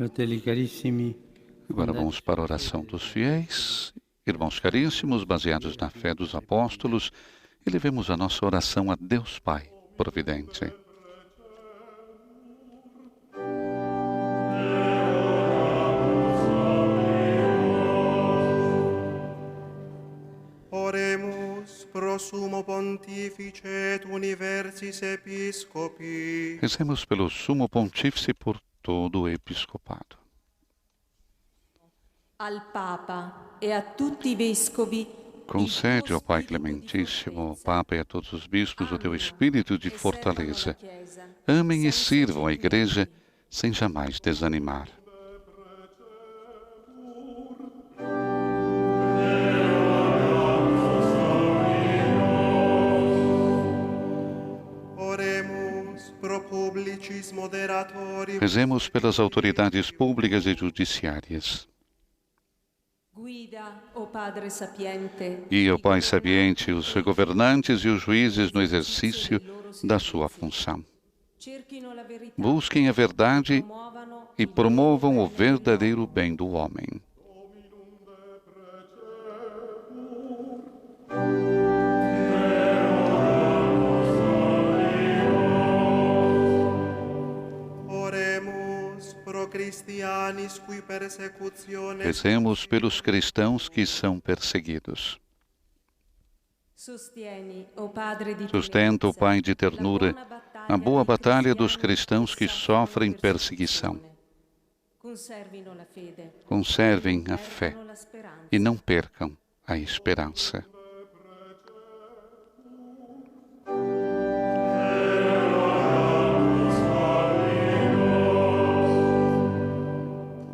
Fratelli carissimi, Agora vamos para a oração dos fiéis. Irmãos caríssimos, baseados na fé dos apóstolos, elevemos a nossa oração a Deus Pai providente. Oremus pro sumo pontifice et universis episcopi. Rezemos pelo sumo pontífice e por todo o episcopado. Al Papa e a tutti i vescovi. Concede, ó Pai clementíssimo, ao Papa e a todos os bispos o teu espírito de fortaleza. Amem e sirvam a Igreja sem jamais desanimar. Oremus pro publicis moderatori. Rezemos pelas autoridades públicas e judiciárias. Guida, o Padre sapiente. Guia, ó Pai sabiente, os governantes e os juízes no exercício da sua função. Cerchino la verità. Busquem a verdade Promuovano e promovam o verdadeiro bem do homem. Oremus pro Christianis cui persecutiones. Rezemos pelos cristãos que são perseguidos. Sostieni, o Padre di Sustenta, ó Pai de ternura, a boa batalha dos cristãos que sofrem sofrem perseguição. Conservem a fé e não percam a esperança.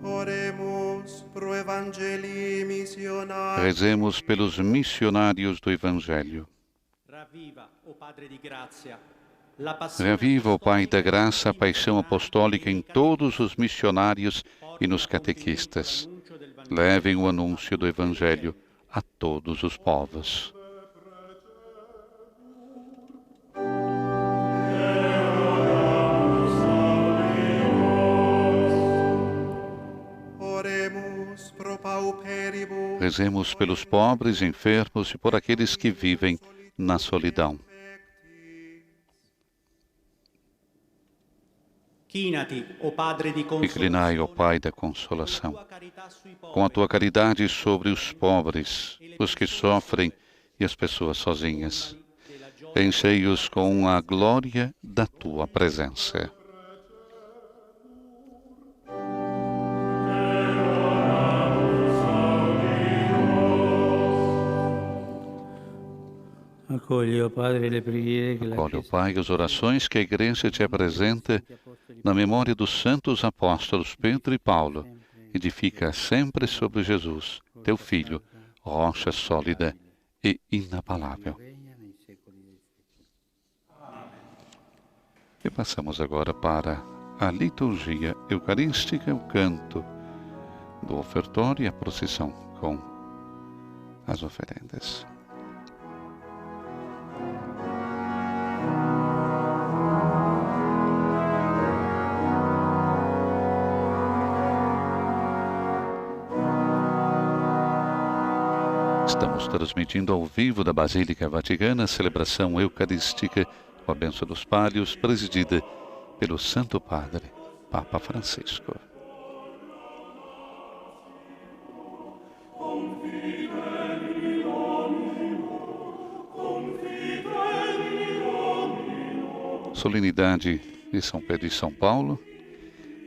Oremus pro evangelii missionarii. Rezemos pelos missionários do Evangelho. Ravviva, o Padre di grazia, la passione Reaviva, ó Pai da graça, a paixão apostólica em todos os missionários e nos catequistas. Levem o anúncio do Evangelho a todos os povos. Oremus pro pauperibus. Rezemos pelos pobres, enfermos e por aqueles que vivem na solidão. Chinati, o Padre di Inclinai, ó consolazione, Pai da consolação, tua carità sui com a poveri, tua caridade sobre os pobres, os que sofrem e as pessoas sozinhas. Enchei-os com a glória da tua presença. accogli, o Padre, le preghiere che la Acolhe, ó Chiesa Pai, as orações que a Igreja te apresenta na memória dos santos apóstolos Pedro e Paulo. Edifica sempre sobre Jesus, teu Filho, rocha sólida e inabalável. regna nei secoli dei secoli. E passamos agora para a liturgia eucarística, o canto do ofertório e a procissão com as oferendas. Estamos transmitindo ao vivo da Basílica Vaticana a celebração eucarística com a bênção dos pálios, presidida pelo Santo Padre, Papa Francisco. Solenidade de São Pedro e São Paulo,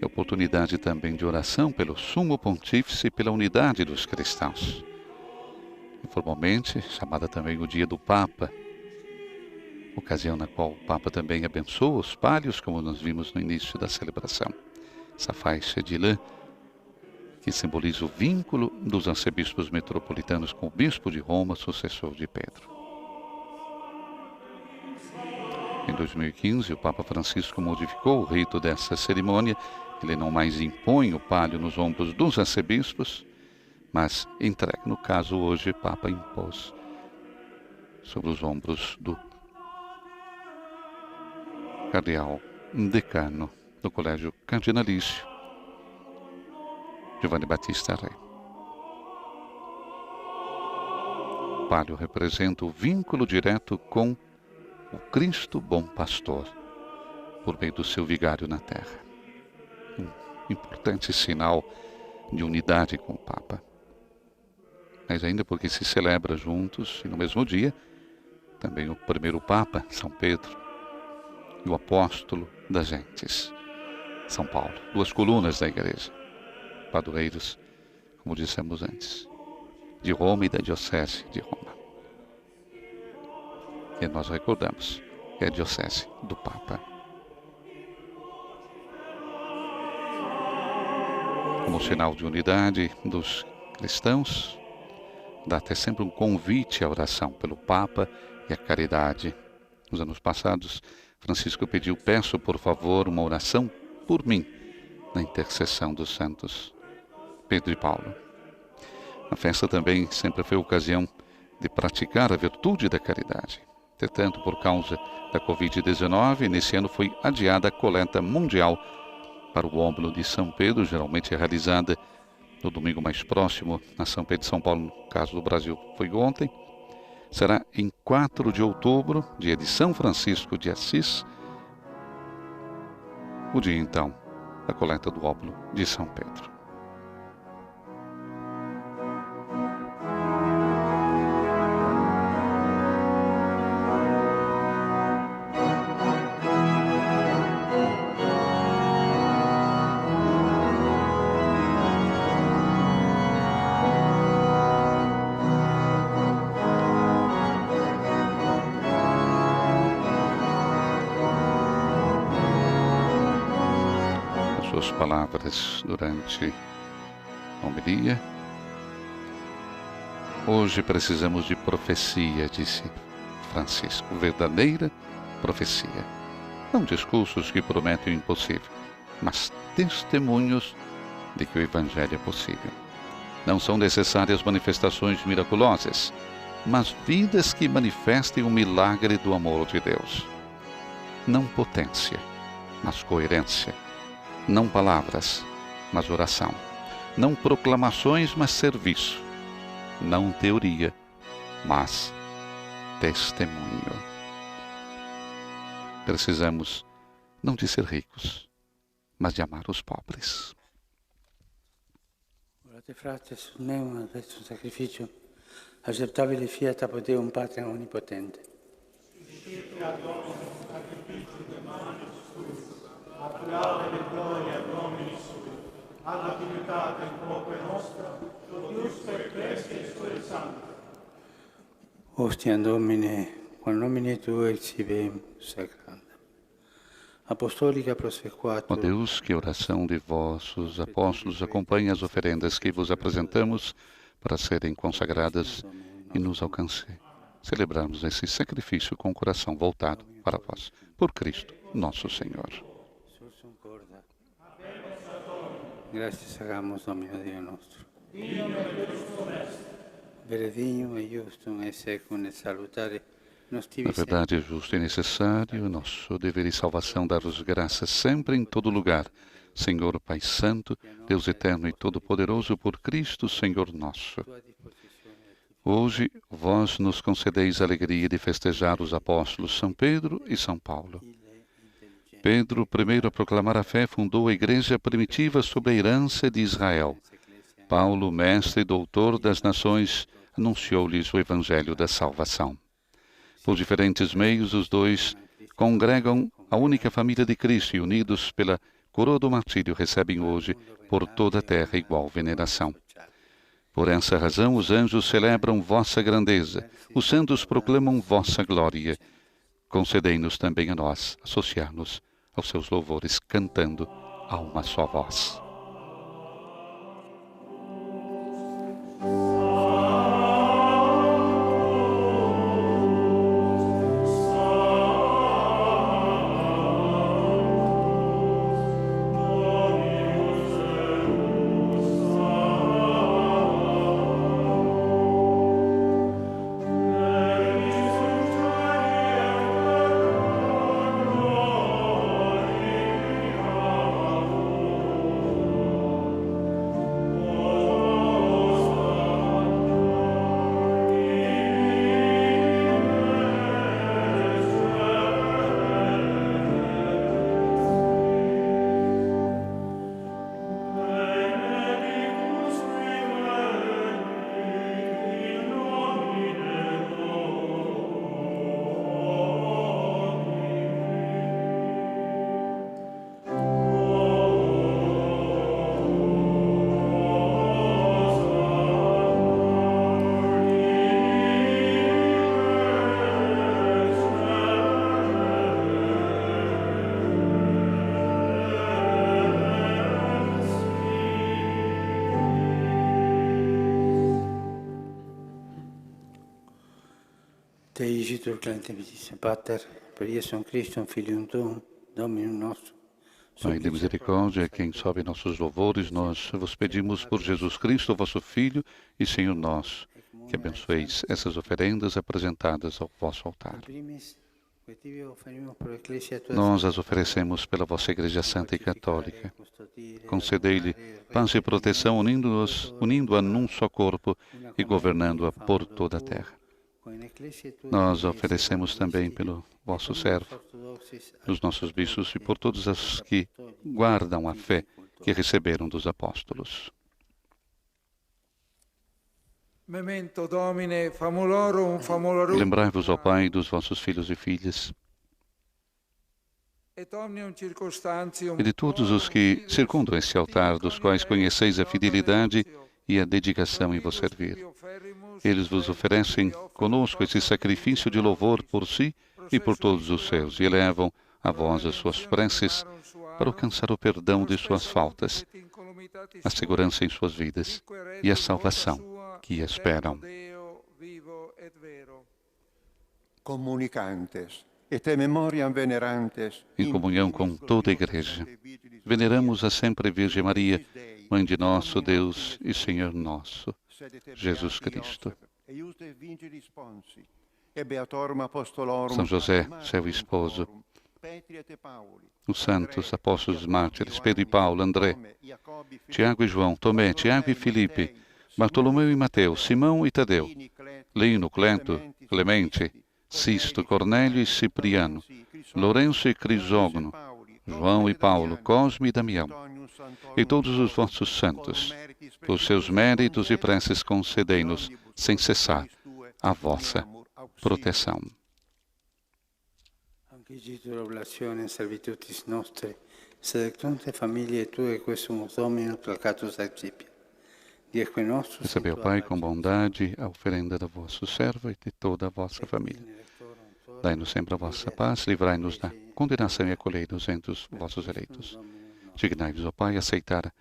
é oportunidade também de oração pelo Sumo Pontífice e pela unidade dos cristãos. Informalmente, chamada também o Dia do Papa, ocasião na qual o Papa também abençoa os palhos, como nós vimos no início da celebração. Essa faixa de lã que simboliza o vínculo dos arcebispos metropolitanos com o bispo de Roma, sucessor de Pedro. Em 2015, o Papa Francisco modificou o rito dessa cerimônia. Ele não mais impõe o palio nos ombros dos arcebispos, mas entrega. No caso, hoje, o Papa impôs sobre os ombros do cardeal decano do Colégio Cardinalício, Giovanni Battista Re. O palio representa o vínculo direto com o Cristo bom pastor, por meio do seu vigário na terra. Um importante sinal de unidade com o Papa. Mas ainda porque se celebra juntos, e no mesmo dia, também o primeiro Papa, São Pedro, e o apóstolo das gentes, São Paulo. Duas colunas da igreja, padroeiros, como dissemos antes, de Roma e da Diocese de Roma. E nós recordamos, é a Diocese do Papa. Como sinal de unidade dos cristãos, dá até sempre um convite à oração pelo Papa e à caridade. Nos anos passados, Francisco pediu: peço por favor uma oração por mim, na intercessão dos santos Pedro e Paulo. A festa também sempre foi ocasião de praticar a virtude da caridade. Entretanto, por causa da Covid-19, nesse ano foi adiada a coleta mundial para o óbolo de São Pedro, geralmente é realizada no domingo mais próximo, na São Pedro de São Paulo, no caso do Brasil foi ontem. Será em 4 de outubro, dia de São Francisco de Assis, o dia então da coleta do óbolo de São Pedro. Suas palavras durante a homilia. Hoje precisamos de profecia, disse Francisco, verdadeira profecia. Não discursos que prometem o impossível, mas testemunhos de que o Evangelho é possível. Não são necessárias manifestações miraculosas, mas vidas que manifestem o milagre do amor de Deus. Não potência, mas coerência. Não palavras, mas oração. Não proclamações, mas serviço. Não teoria, mas testemunho. Precisamos não de ser ricos, mas de amar os pobres. Orate fratres, meum ad est un sacrificio acceptabile fiat ab Deum Patrem Omnipotente. Ostiam Domine, quam nomine Tuo exhibem sacranda. Apostólica prosequatur. Ó Deus, que a oração de vossos apóstolos acompanhe as oferendas que vos apresentamos para serem consagradas e nos alcance. Celebrarmos esse sacrifício com o coração voltado para vós. Por Cristo, nosso Senhor. Gracias hagamos, Domino Dio nostro. Veredignum e justum et secum et salutare nos tibi Na verdade, é justo e necessário, nosso dever e salvação, dar-vos graças sempre em todo lugar. Senhor Pai Santo, Deus eterno e todo-poderoso, por Cristo, Senhor nosso. Hoje, vós nos concedeis a alegria de festejar os apóstolos São Pedro e São Paulo. Pedro, primeiro a proclamar a fé, fundou a igreja primitiva sobre a herança de Israel. Paulo, mestre e doutor das nações, anunciou-lhes o evangelho da salvação. Por diferentes meios, os dois congregam a única família de Cristo e, unidos pela coroa do martírio, recebem hoje por toda a terra igual veneração. Por essa razão, os anjos celebram vossa grandeza, os santos proclamam vossa glória. Concedei-nos também a nós associar-nos aos seus louvores, cantando a uma só voz. Te igitur clementis Pater, per Iesum Christum, Filium Tuum, Dominum nostrum. Pai de misericórdia, quem sobe nossos louvores, nós vos pedimos por Jesus Cristo, vosso Filho e Senhor nosso, que abençoeis essas oferendas apresentadas ao vosso altar. Nós as oferecemos pela vossa Igreja Santa e Católica. Concedei-lhe paz e proteção, unindo-a num só corpo e governando-a por toda a terra. Nós oferecemos também pelo vosso servo, pelos nossos bispos e por todos os que guardam a fé que receberam dos apóstolos. Memento Domine, famulorum, famulorum. Lembrai-vos, ó Pai, dos vossos filhos e filhas, e de todos os que circundam esse altar, dos quais conheceis a fidelidade e a dedicação em vos servir. Eles vos oferecem conosco esse sacrifício de louvor por si e por todos os seus, e elevam a vós as suas preces para alcançar o perdão de suas faltas, a segurança em suas vidas e a salvação que esperam. Comunicantes, et memoriam venerantes, em comunhão com toda a Igreja, veneramos a sempre Virgem Maria, Mãe de nosso Deus e Senhor nosso, Jesus Cristo. São José, seu esposo, os santos apóstolos mártires, Pedro e Paulo, André, Tiago e João, Tomé, Tiago e Filipe, Bartolomeu e Mateus, Simão e Tadeu, Lino, Cleto, Clemente, Sisto, Cornélio e Cipriano, Lourenço e Crisógono, João e Paulo, Cosme e Damião, e todos os vossos santos, por seus méritos e preces concedei-nos, sem cessar, a vossa proteção. Anche oblazione servitutis nostre, selectunte familiae tue, quesumus Domino placatus accipia. Recebeu, Pai, com bondade a oferenda da vosso servo e de toda a vossa família. Dai-nos sempre a vossa paz, livrai-nos da condenação e acolhei-nos entre os vossos eleitos. Dignai-vos, ó Pai, aceitar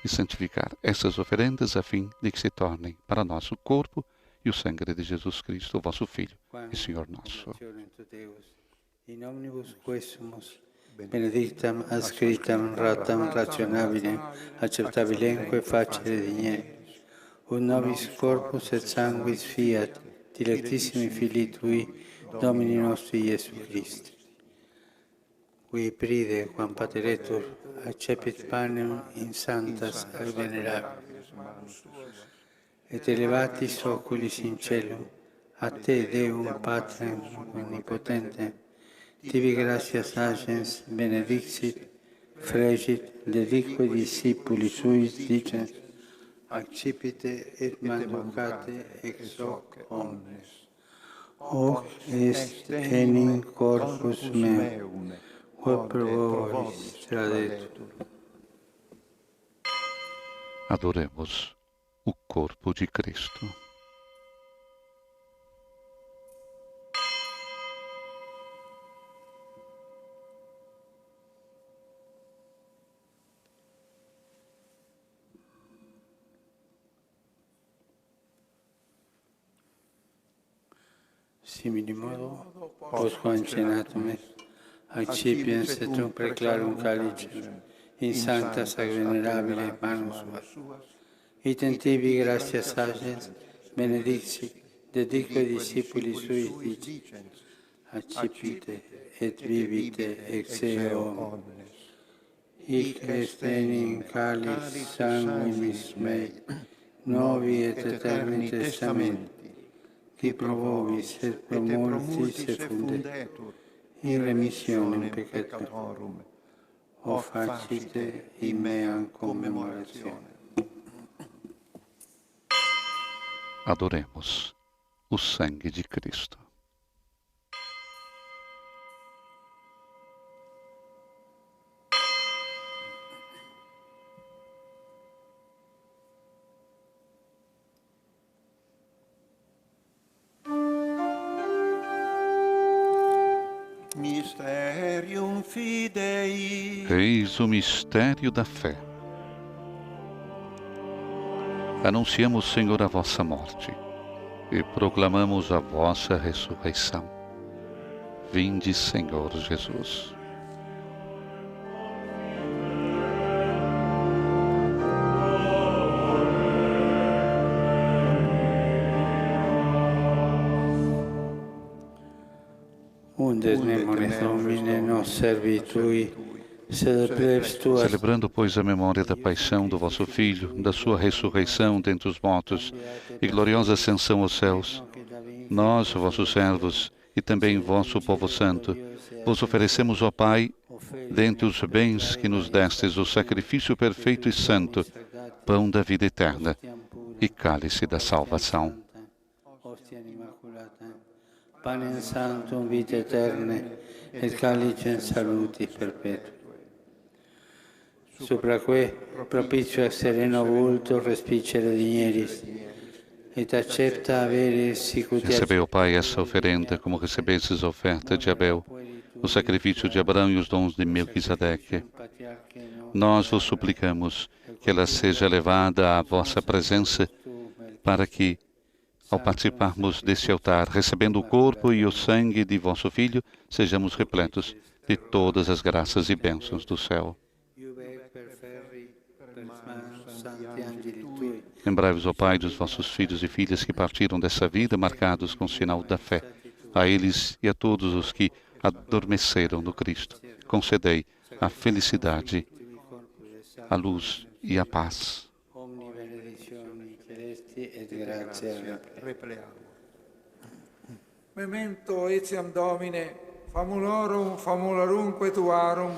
e santificar essas oferendas a fim de que se tornem para nós o corpo e o sangue de Jesus Cristo, vosso Filho e Senhor nosso. In omnibus quesumus benedictam adscriptam ratam rationabilem acceptabilemque facere digere ut nobis corpus et sanguis fiat dilectissimi Filii Tui Domini nostri Iesu Christi, qui pride quam pateretur accepit panem in sanctas et venerabiles et elevatis oculis in caelum a Te Deum Patrem omnipotentem tibi gratias agens benedixit, fregit, dedique discipuli suis dicens, accipite et mandocate ex hoc omnes. Hoc est enim corpus meum, quod pro vobis tradetur. Adoremos o corpo de Cristo. Simili modo, postquam cenatum est, accipiens et tum preclarum calicem, in sancta sag venerabile manus suas. Item tibi gratias agens, benedixit, dedique discipuli suis dicens, accipite et vivite ex eo omnes. Hic est enim calis sanguinis mei, novi et eterni testamenti, qui pro vobis et pro multis effundetur, in remissionem peccatorum, o facite in meam commemorazione. Adoremos o sangue de Cristo. Mysterium Fidei. Eis o mistério da fé. Anunciamos, Senhor, a vossa morte e proclamamos a vossa ressurreição. Vinde, Senhor Jesus. Unde nemone Domine, nos servi Tui, Celebrando, pois, a memória da paixão do vosso Filho, da sua ressurreição dentre os mortos e gloriosa ascensão aos céus, nós, vossos servos, e também vosso povo santo, vos oferecemos, ó Pai, dentre os bens que nos destes, o sacrifício perfeito e santo, pão da vida eterna e cálice da salvação. Panem sanctum vitae aeterne, et calicem salutis perpetua. Supraque propicio a sereno vulto respicere digneris, et accepta avere sicut. Recebei, ó Pai, essa oferenda, como recebestes a oferta de Abel, o sacrifício de Abraão e os dons de Melquisedeque. Nós vos suplicamos que ela seja levada à vossa presença, para que, ao participarmos deste altar, recebendo o corpo e o sangue de vosso Filho, sejamos repletos de todas as graças e bênçãos do céu. Lembrai-vos, ó Pai, dos vossos filhos e filhas que partiram dessa vida marcados com o sinal da fé. A eles e a todos os que adormeceram no Cristo, concedei a felicidade, a luz e a paz. Memento etiam Domine, famulorum, famulorumque tuarum,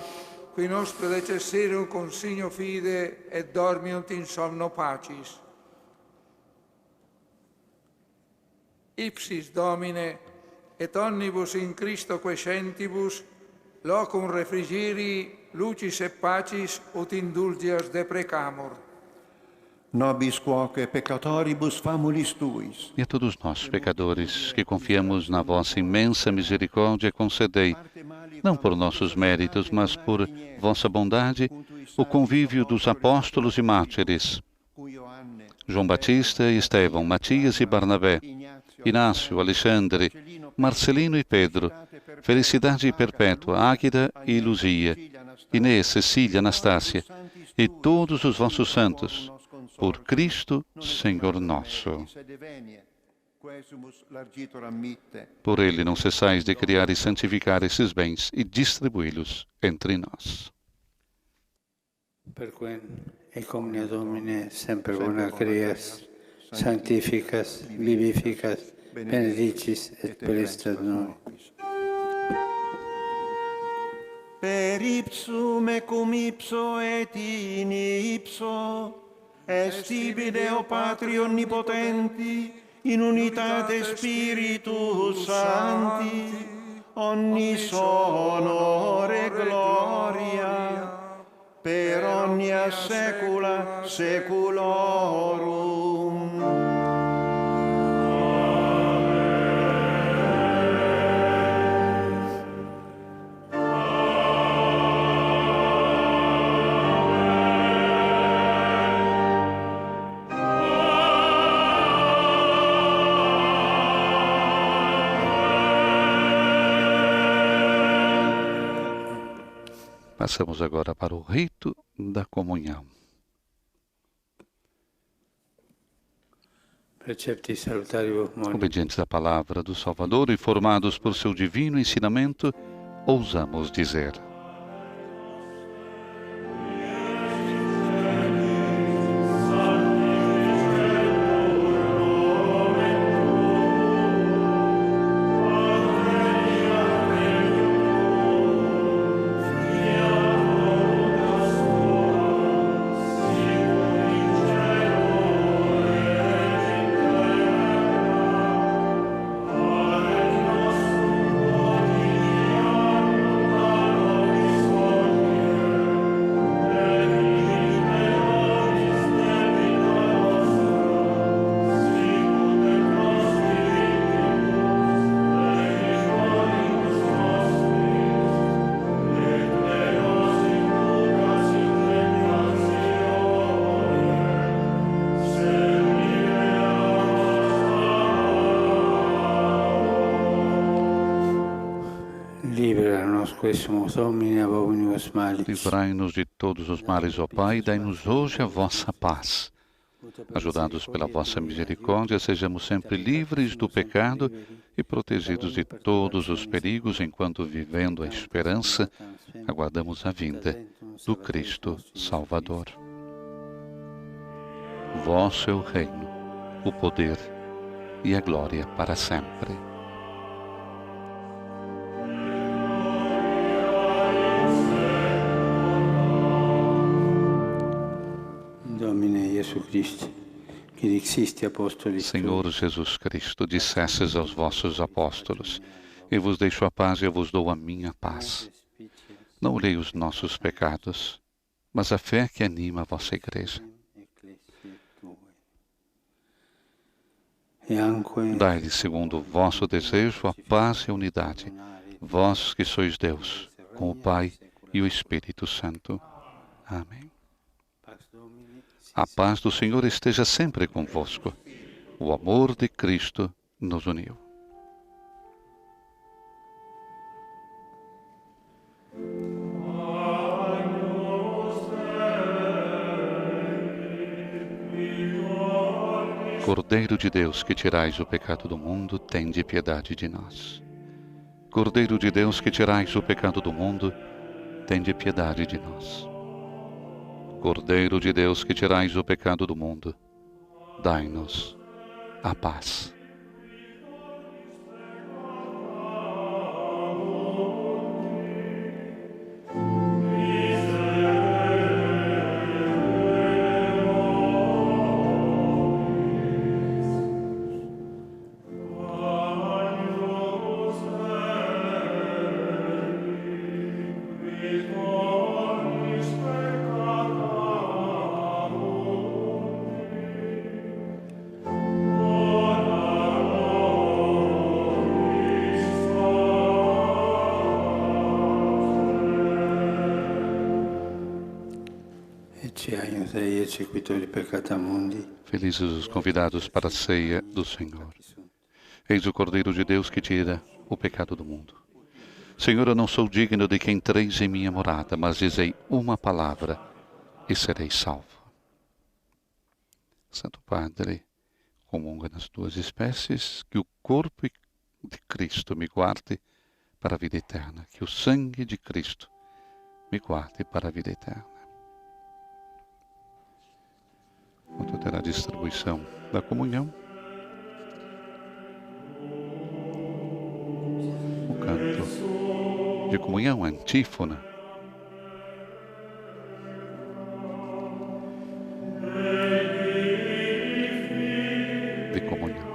qui nos predecesserum consigno fide et dormiunt in somno pacis. Ipsis Domine, et omnibus in Christo quiescentibus, locum refrigeri, lucis et pacis ut indulgias deprecamur. Nobis quoque peccatoribus famulis tuis. E a todos nós, pecadores, que confiamos na vossa imensa misericórdia, concedei, não por nossos méritos, mas por vossa bondade, o convívio dos apóstolos e mártires, João Batista e Estevão, Matias e Barnabé, Inácio, Alexandre, Marcelino e Pedro, felicidade perpétua, Águida e Luzia, Inês, Cecília, Anastácia, e todos os vossos santos, por Cristo, Senhor nosso. Por Ele não cessais de criar e santificar esses bens e distribuí-los entre nós. Per quem ec omnia Domine sempre bona creas, sanctificas, vivificas, benedicis et prestat nobis. Per ipsum et cum ipso et in ipso, est ibi Deo Patri Onnipotenti, in unitate Spiritus Sancti, ognis honor et gloria, per omnia saecula saeculorum. Passamos agora para o rito da comunhão. Obedientes à palavra do Salvador e formados por seu divino ensinamento, ousamos dizer: quesumus Domini abominibus malis. Livrai-nos de todos os males, ó Pai, e dai-nos hoje a vossa paz. Ajudados pela vossa misericórdia, sejamos sempre livres do pecado e protegidos de todos os perigos, enquanto, vivendo a esperança, aguardamos a vinda do Cristo Salvador. Vosso é o reino, o poder e a glória para sempre. Domine Gesù Cristo, que dixisti apostoli Senhor Jesus Cristo, dissestes aos vossos apóstolos: eu vos deixo a paz e eu vos dou a minha paz. Não olhei os nossos pecados, mas a fé que anima a vossa igreja. Dai-lhe, segundo o vosso desejo, a paz e a unidade, vós que sois Deus, com o Pai e o Espírito Santo. Amém. A paz do Senhor esteja sempre convosco. O amor de Cristo nos uniu. Cordeiro de Deus, que tirais o pecado do mundo, tende piedade de nós. Cordeiro de Deus, que tirais o pecado do mundo, tende piedade de nós. Cordeiro de Deus, que tirais o pecado do mundo, dai-nos a paz. Felizes os convidados para a ceia do Senhor. Eis o Cordeiro de Deus que tira o pecado do mundo. Senhor, eu não sou digno de que entreis em minha morada, mas dizei uma palavra e serei salvo. Santo Padre, comunga nas duas espécies, que o corpo de Cristo me guarde para a vida eterna, que o sangue de Cristo me guarde para a vida eterna. Quanto terá a distribuição da comunhão, o canto de comunhão, a antífona. De comunhão.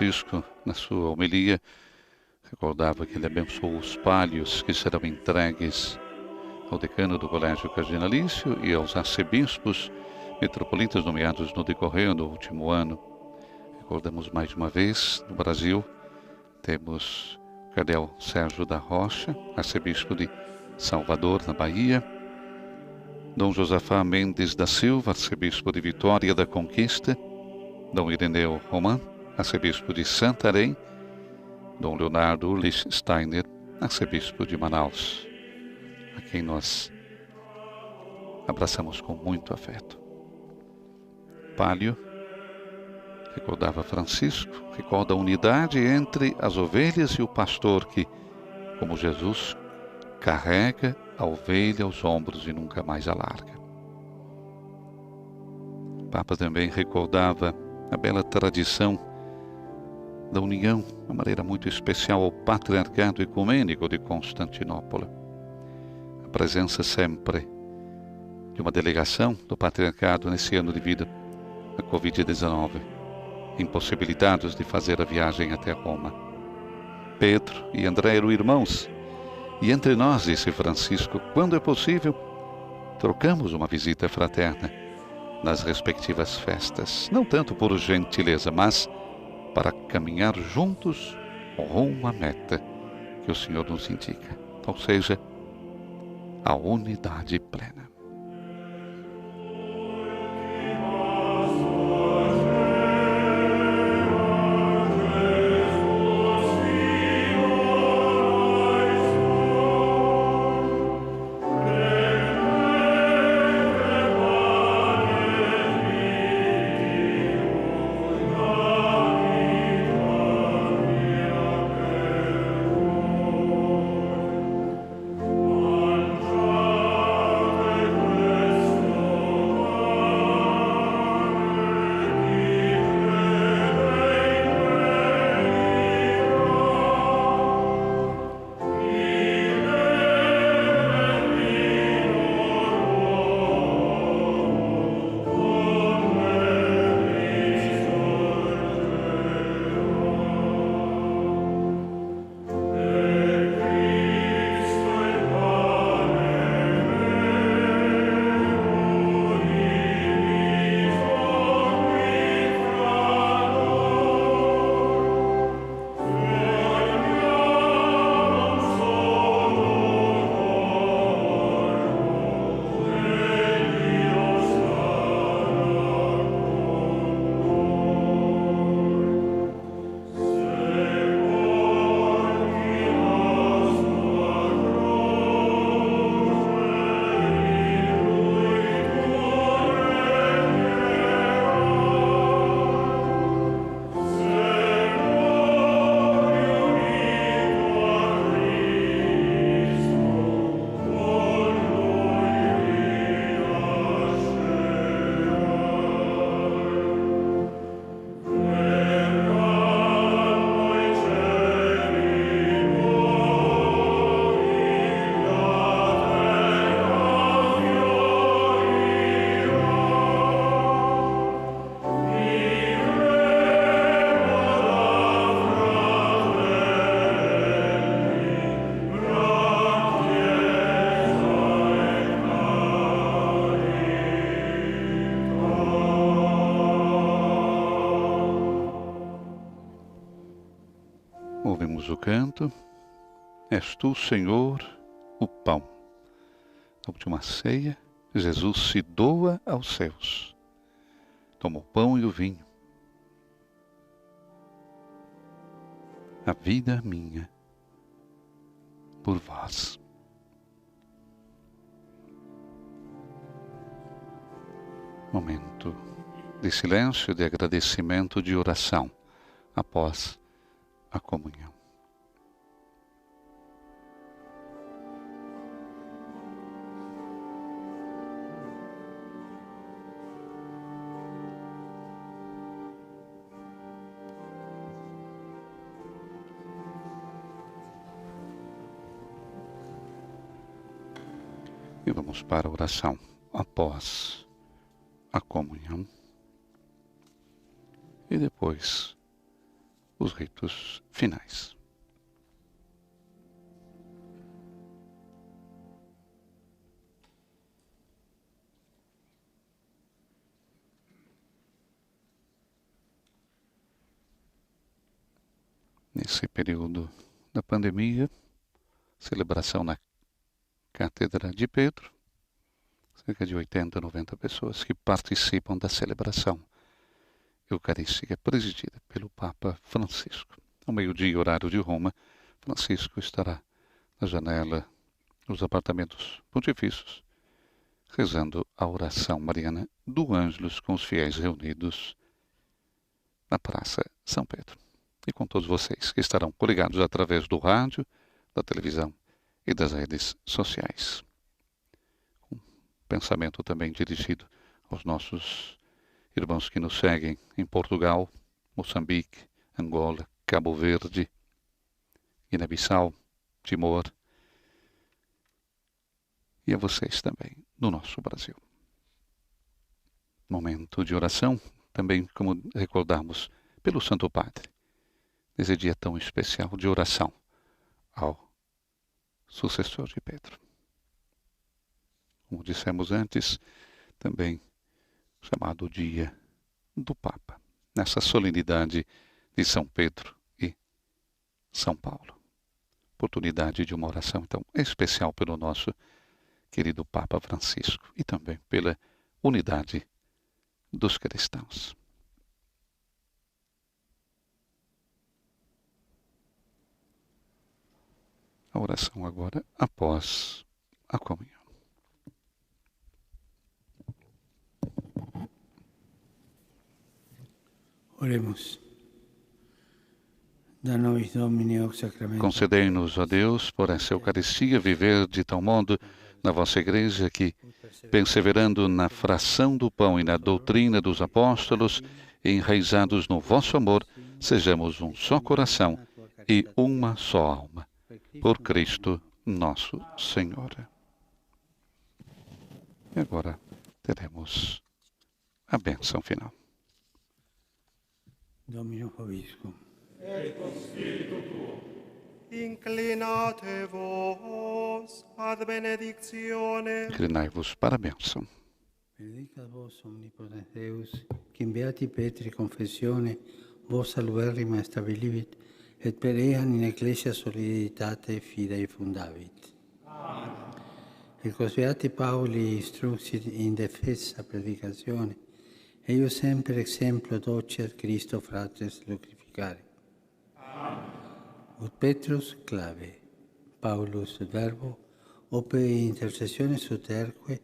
Francisco, na sua homilia, recordava que ele abençoou os palhos que serão entregues ao decano do Colégio Cardinalício e aos arcebispos metropolitas nomeados no decorrer do último ano. Recordamos mais uma vez, no Brasil, temos Cardeal Sérgio da Rocha, arcebispo de Salvador, na Bahia, Dom Josafá Mendes da Silva, arcebispo de Vitória da Conquista, Dom Ireneu Roman, arcebispo de Santarém, Dom Leonardo Ulrich Steiner, arcebispo de Manaus, a quem nós abraçamos com muito afeto. Palio, recordava Francisco, recorda a unidade entre as ovelhas e o pastor que, como Jesus, carrega a ovelha aos ombros e nunca mais a larga. O Papa também recordava a bela tradição da união, de uma maneira muito especial, ao Patriarcado Ecumênico de Constantinopla. A presença sempre de uma delegação do Patriarcado nesse ano de vida da Covid-19, impossibilitados de fazer a viagem até Roma. Pedro e André eram irmãos E entre nós, disse Francisco, quando é possível, trocamos uma visita fraterna nas respectivas festas, não tanto por gentileza, mas para caminhar juntos rumo à meta que o Senhor nos indica, ou seja, a unidade plena. Ouvimos o canto, És tu, Senhor, o pão. Na última ceia, Jesus se doa aos seus. Toma o pão e o vinho. A vida minha por vós. Momento de silêncio, de agradecimento, de oração após a comunhão. E vamos para a oração após a comunhão e depois os ritos finais. Nesse período da pandemia, celebração na Cátedra de Pedro, cerca de 80, 90 pessoas que participam da celebração eucarística presidida pelo Papa Francisco. Ao meio-dia, horário de Roma, Francisco estará na janela dos apartamentos pontifícios, rezando a oração mariana do Ângelus com os fiéis reunidos na Praça São Pedro. E com todos vocês que estarão coligados através do rádio, da televisão e das redes sociais. Um pensamento também dirigido aos nossos irmãos que nos seguem em Portugal, Moçambique, Angola, Cabo Verde, Guiné-Bissau, Timor, e a vocês também no nosso Brasil. Momento de oração, também como recordamos pelo Santo Padre, nesse dia tão especial de oração ao sucessor de Pedro. Como dissemos antes, também chamado Dia do Papa, nessa solenidade de São Pedro e São Paulo. Oportunidade de uma oração, então, especial pelo nosso querido Papa Francisco e também pela unidade dos cristãos. A oração agora após a comunhão. Oremos. Da nobis Domine hoc sacramento. Concedei-nos, ó Deus, por essa Eucaristia, viver de tal modo na vossa Igreja que, perseverando na fração do pão e na doutrina dos apóstolos, enraizados no vosso amor, sejamos um só coração e uma só alma. Por Cristo nosso Senhor. E agora teremos a bênção final. Domino vobiscum. Et con spiritu tuo. Inclinate vos ad benedictione. Inclinai-vos para a bênção. Benedicat vos omnipotens Deus, qui in beati Petri confessione vos saluberrima stabilivit, et per eam in ecclesia soliditate fidei fundavit. Amen. Et cos beati Pauli instruxit in defensa predicatione, eius semper exemplo docet Christo fratres lucificare. Amen. Ut Petrus clave, Paulus verbo, ope intercessione suterque,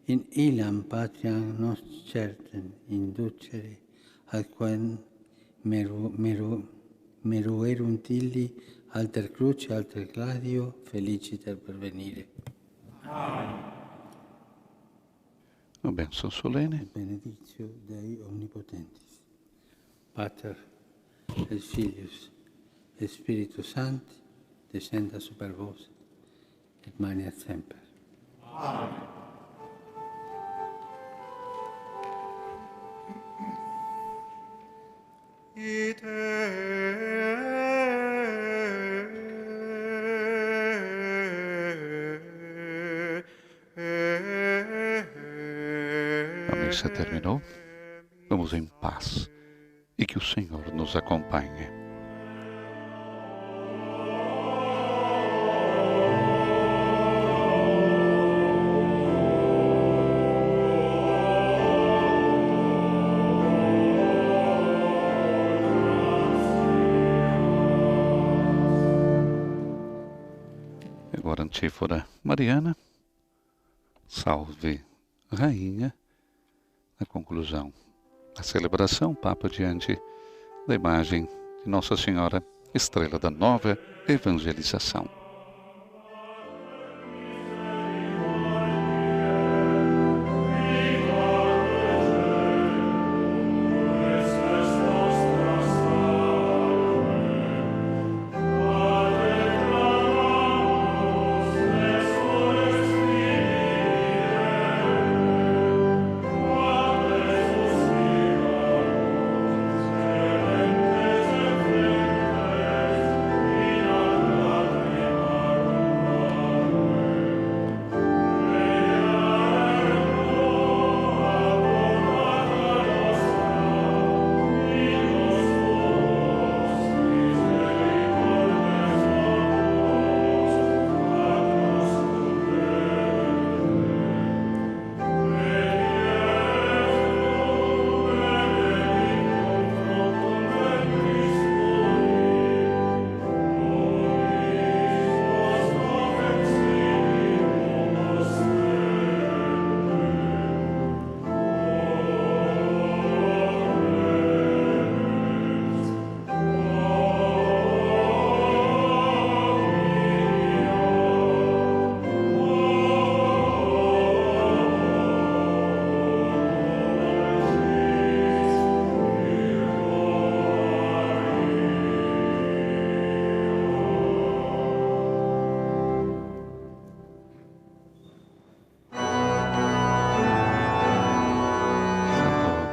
in illam patriam nos certen inducere, alquam meruerunt illi, alter cruce, alter gladio, feliciter pervenire. Amen. A bênção solene. Benedictio Dei Omnipotentis, Pater et Filius, et Spiritus Sancti, descenda super vos, et manet semper. Amen. A missa terminou. Vamos em paz e que o Senhor nos acompanhe. Agora antífora mariana, salve Rainha. Na conclusão da celebração, o Papa diante da imagem de Nossa Senhora, estrela da nova evangelização.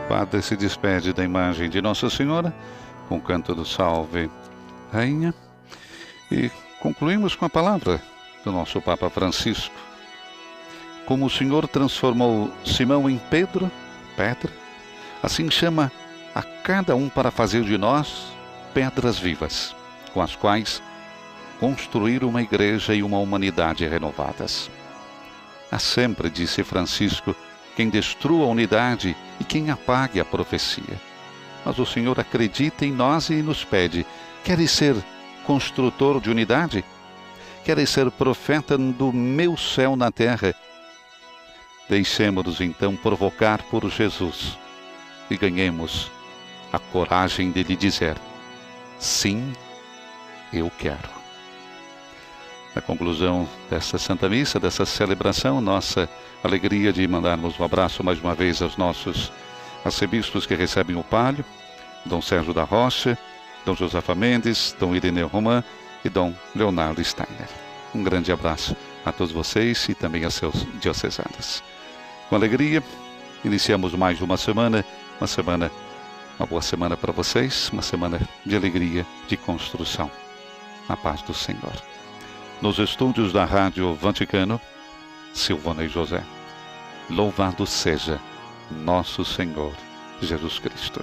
O padre se despede da imagem de Nossa Senhora com o canto do Salve Rainha e concluímos com a palavra do nosso Papa Francisco. Como o Senhor transformou Simão em Pedro, assim chama a cada um para fazer de nós pedras vivas, com as quais construir uma igreja e uma humanidade renovadas. Há sempre, disse Francisco, quem destrua a unidade e quem apague a profecia. Mas o Senhor acredita em nós e nos pede: queres ser construtor de unidade? Queres ser profeta do meu céu na terra? Deixemo-nos então provocar por Jesus e ganhemos a coragem de lhe dizer: sim, eu quero. Na conclusão desta Santa Missa, dessa celebração, nossa alegria de mandarmos um abraço mais uma vez aos nossos arcebispos que recebem o palio, Dom Sérgio da Rocha, Dom Josafa Mendes, Dom Irineu Román e Dom Leonardo Steiner. Um grande abraço a todos vocês e também a seus diocesanos. Com alegria, iniciamos mais uma boa semana para vocês, uma semana de alegria, de construção. Na paz do Senhor. Nos estúdios da Rádio Vaticano, Silvana e José. Louvado seja nosso Senhor Jesus Cristo.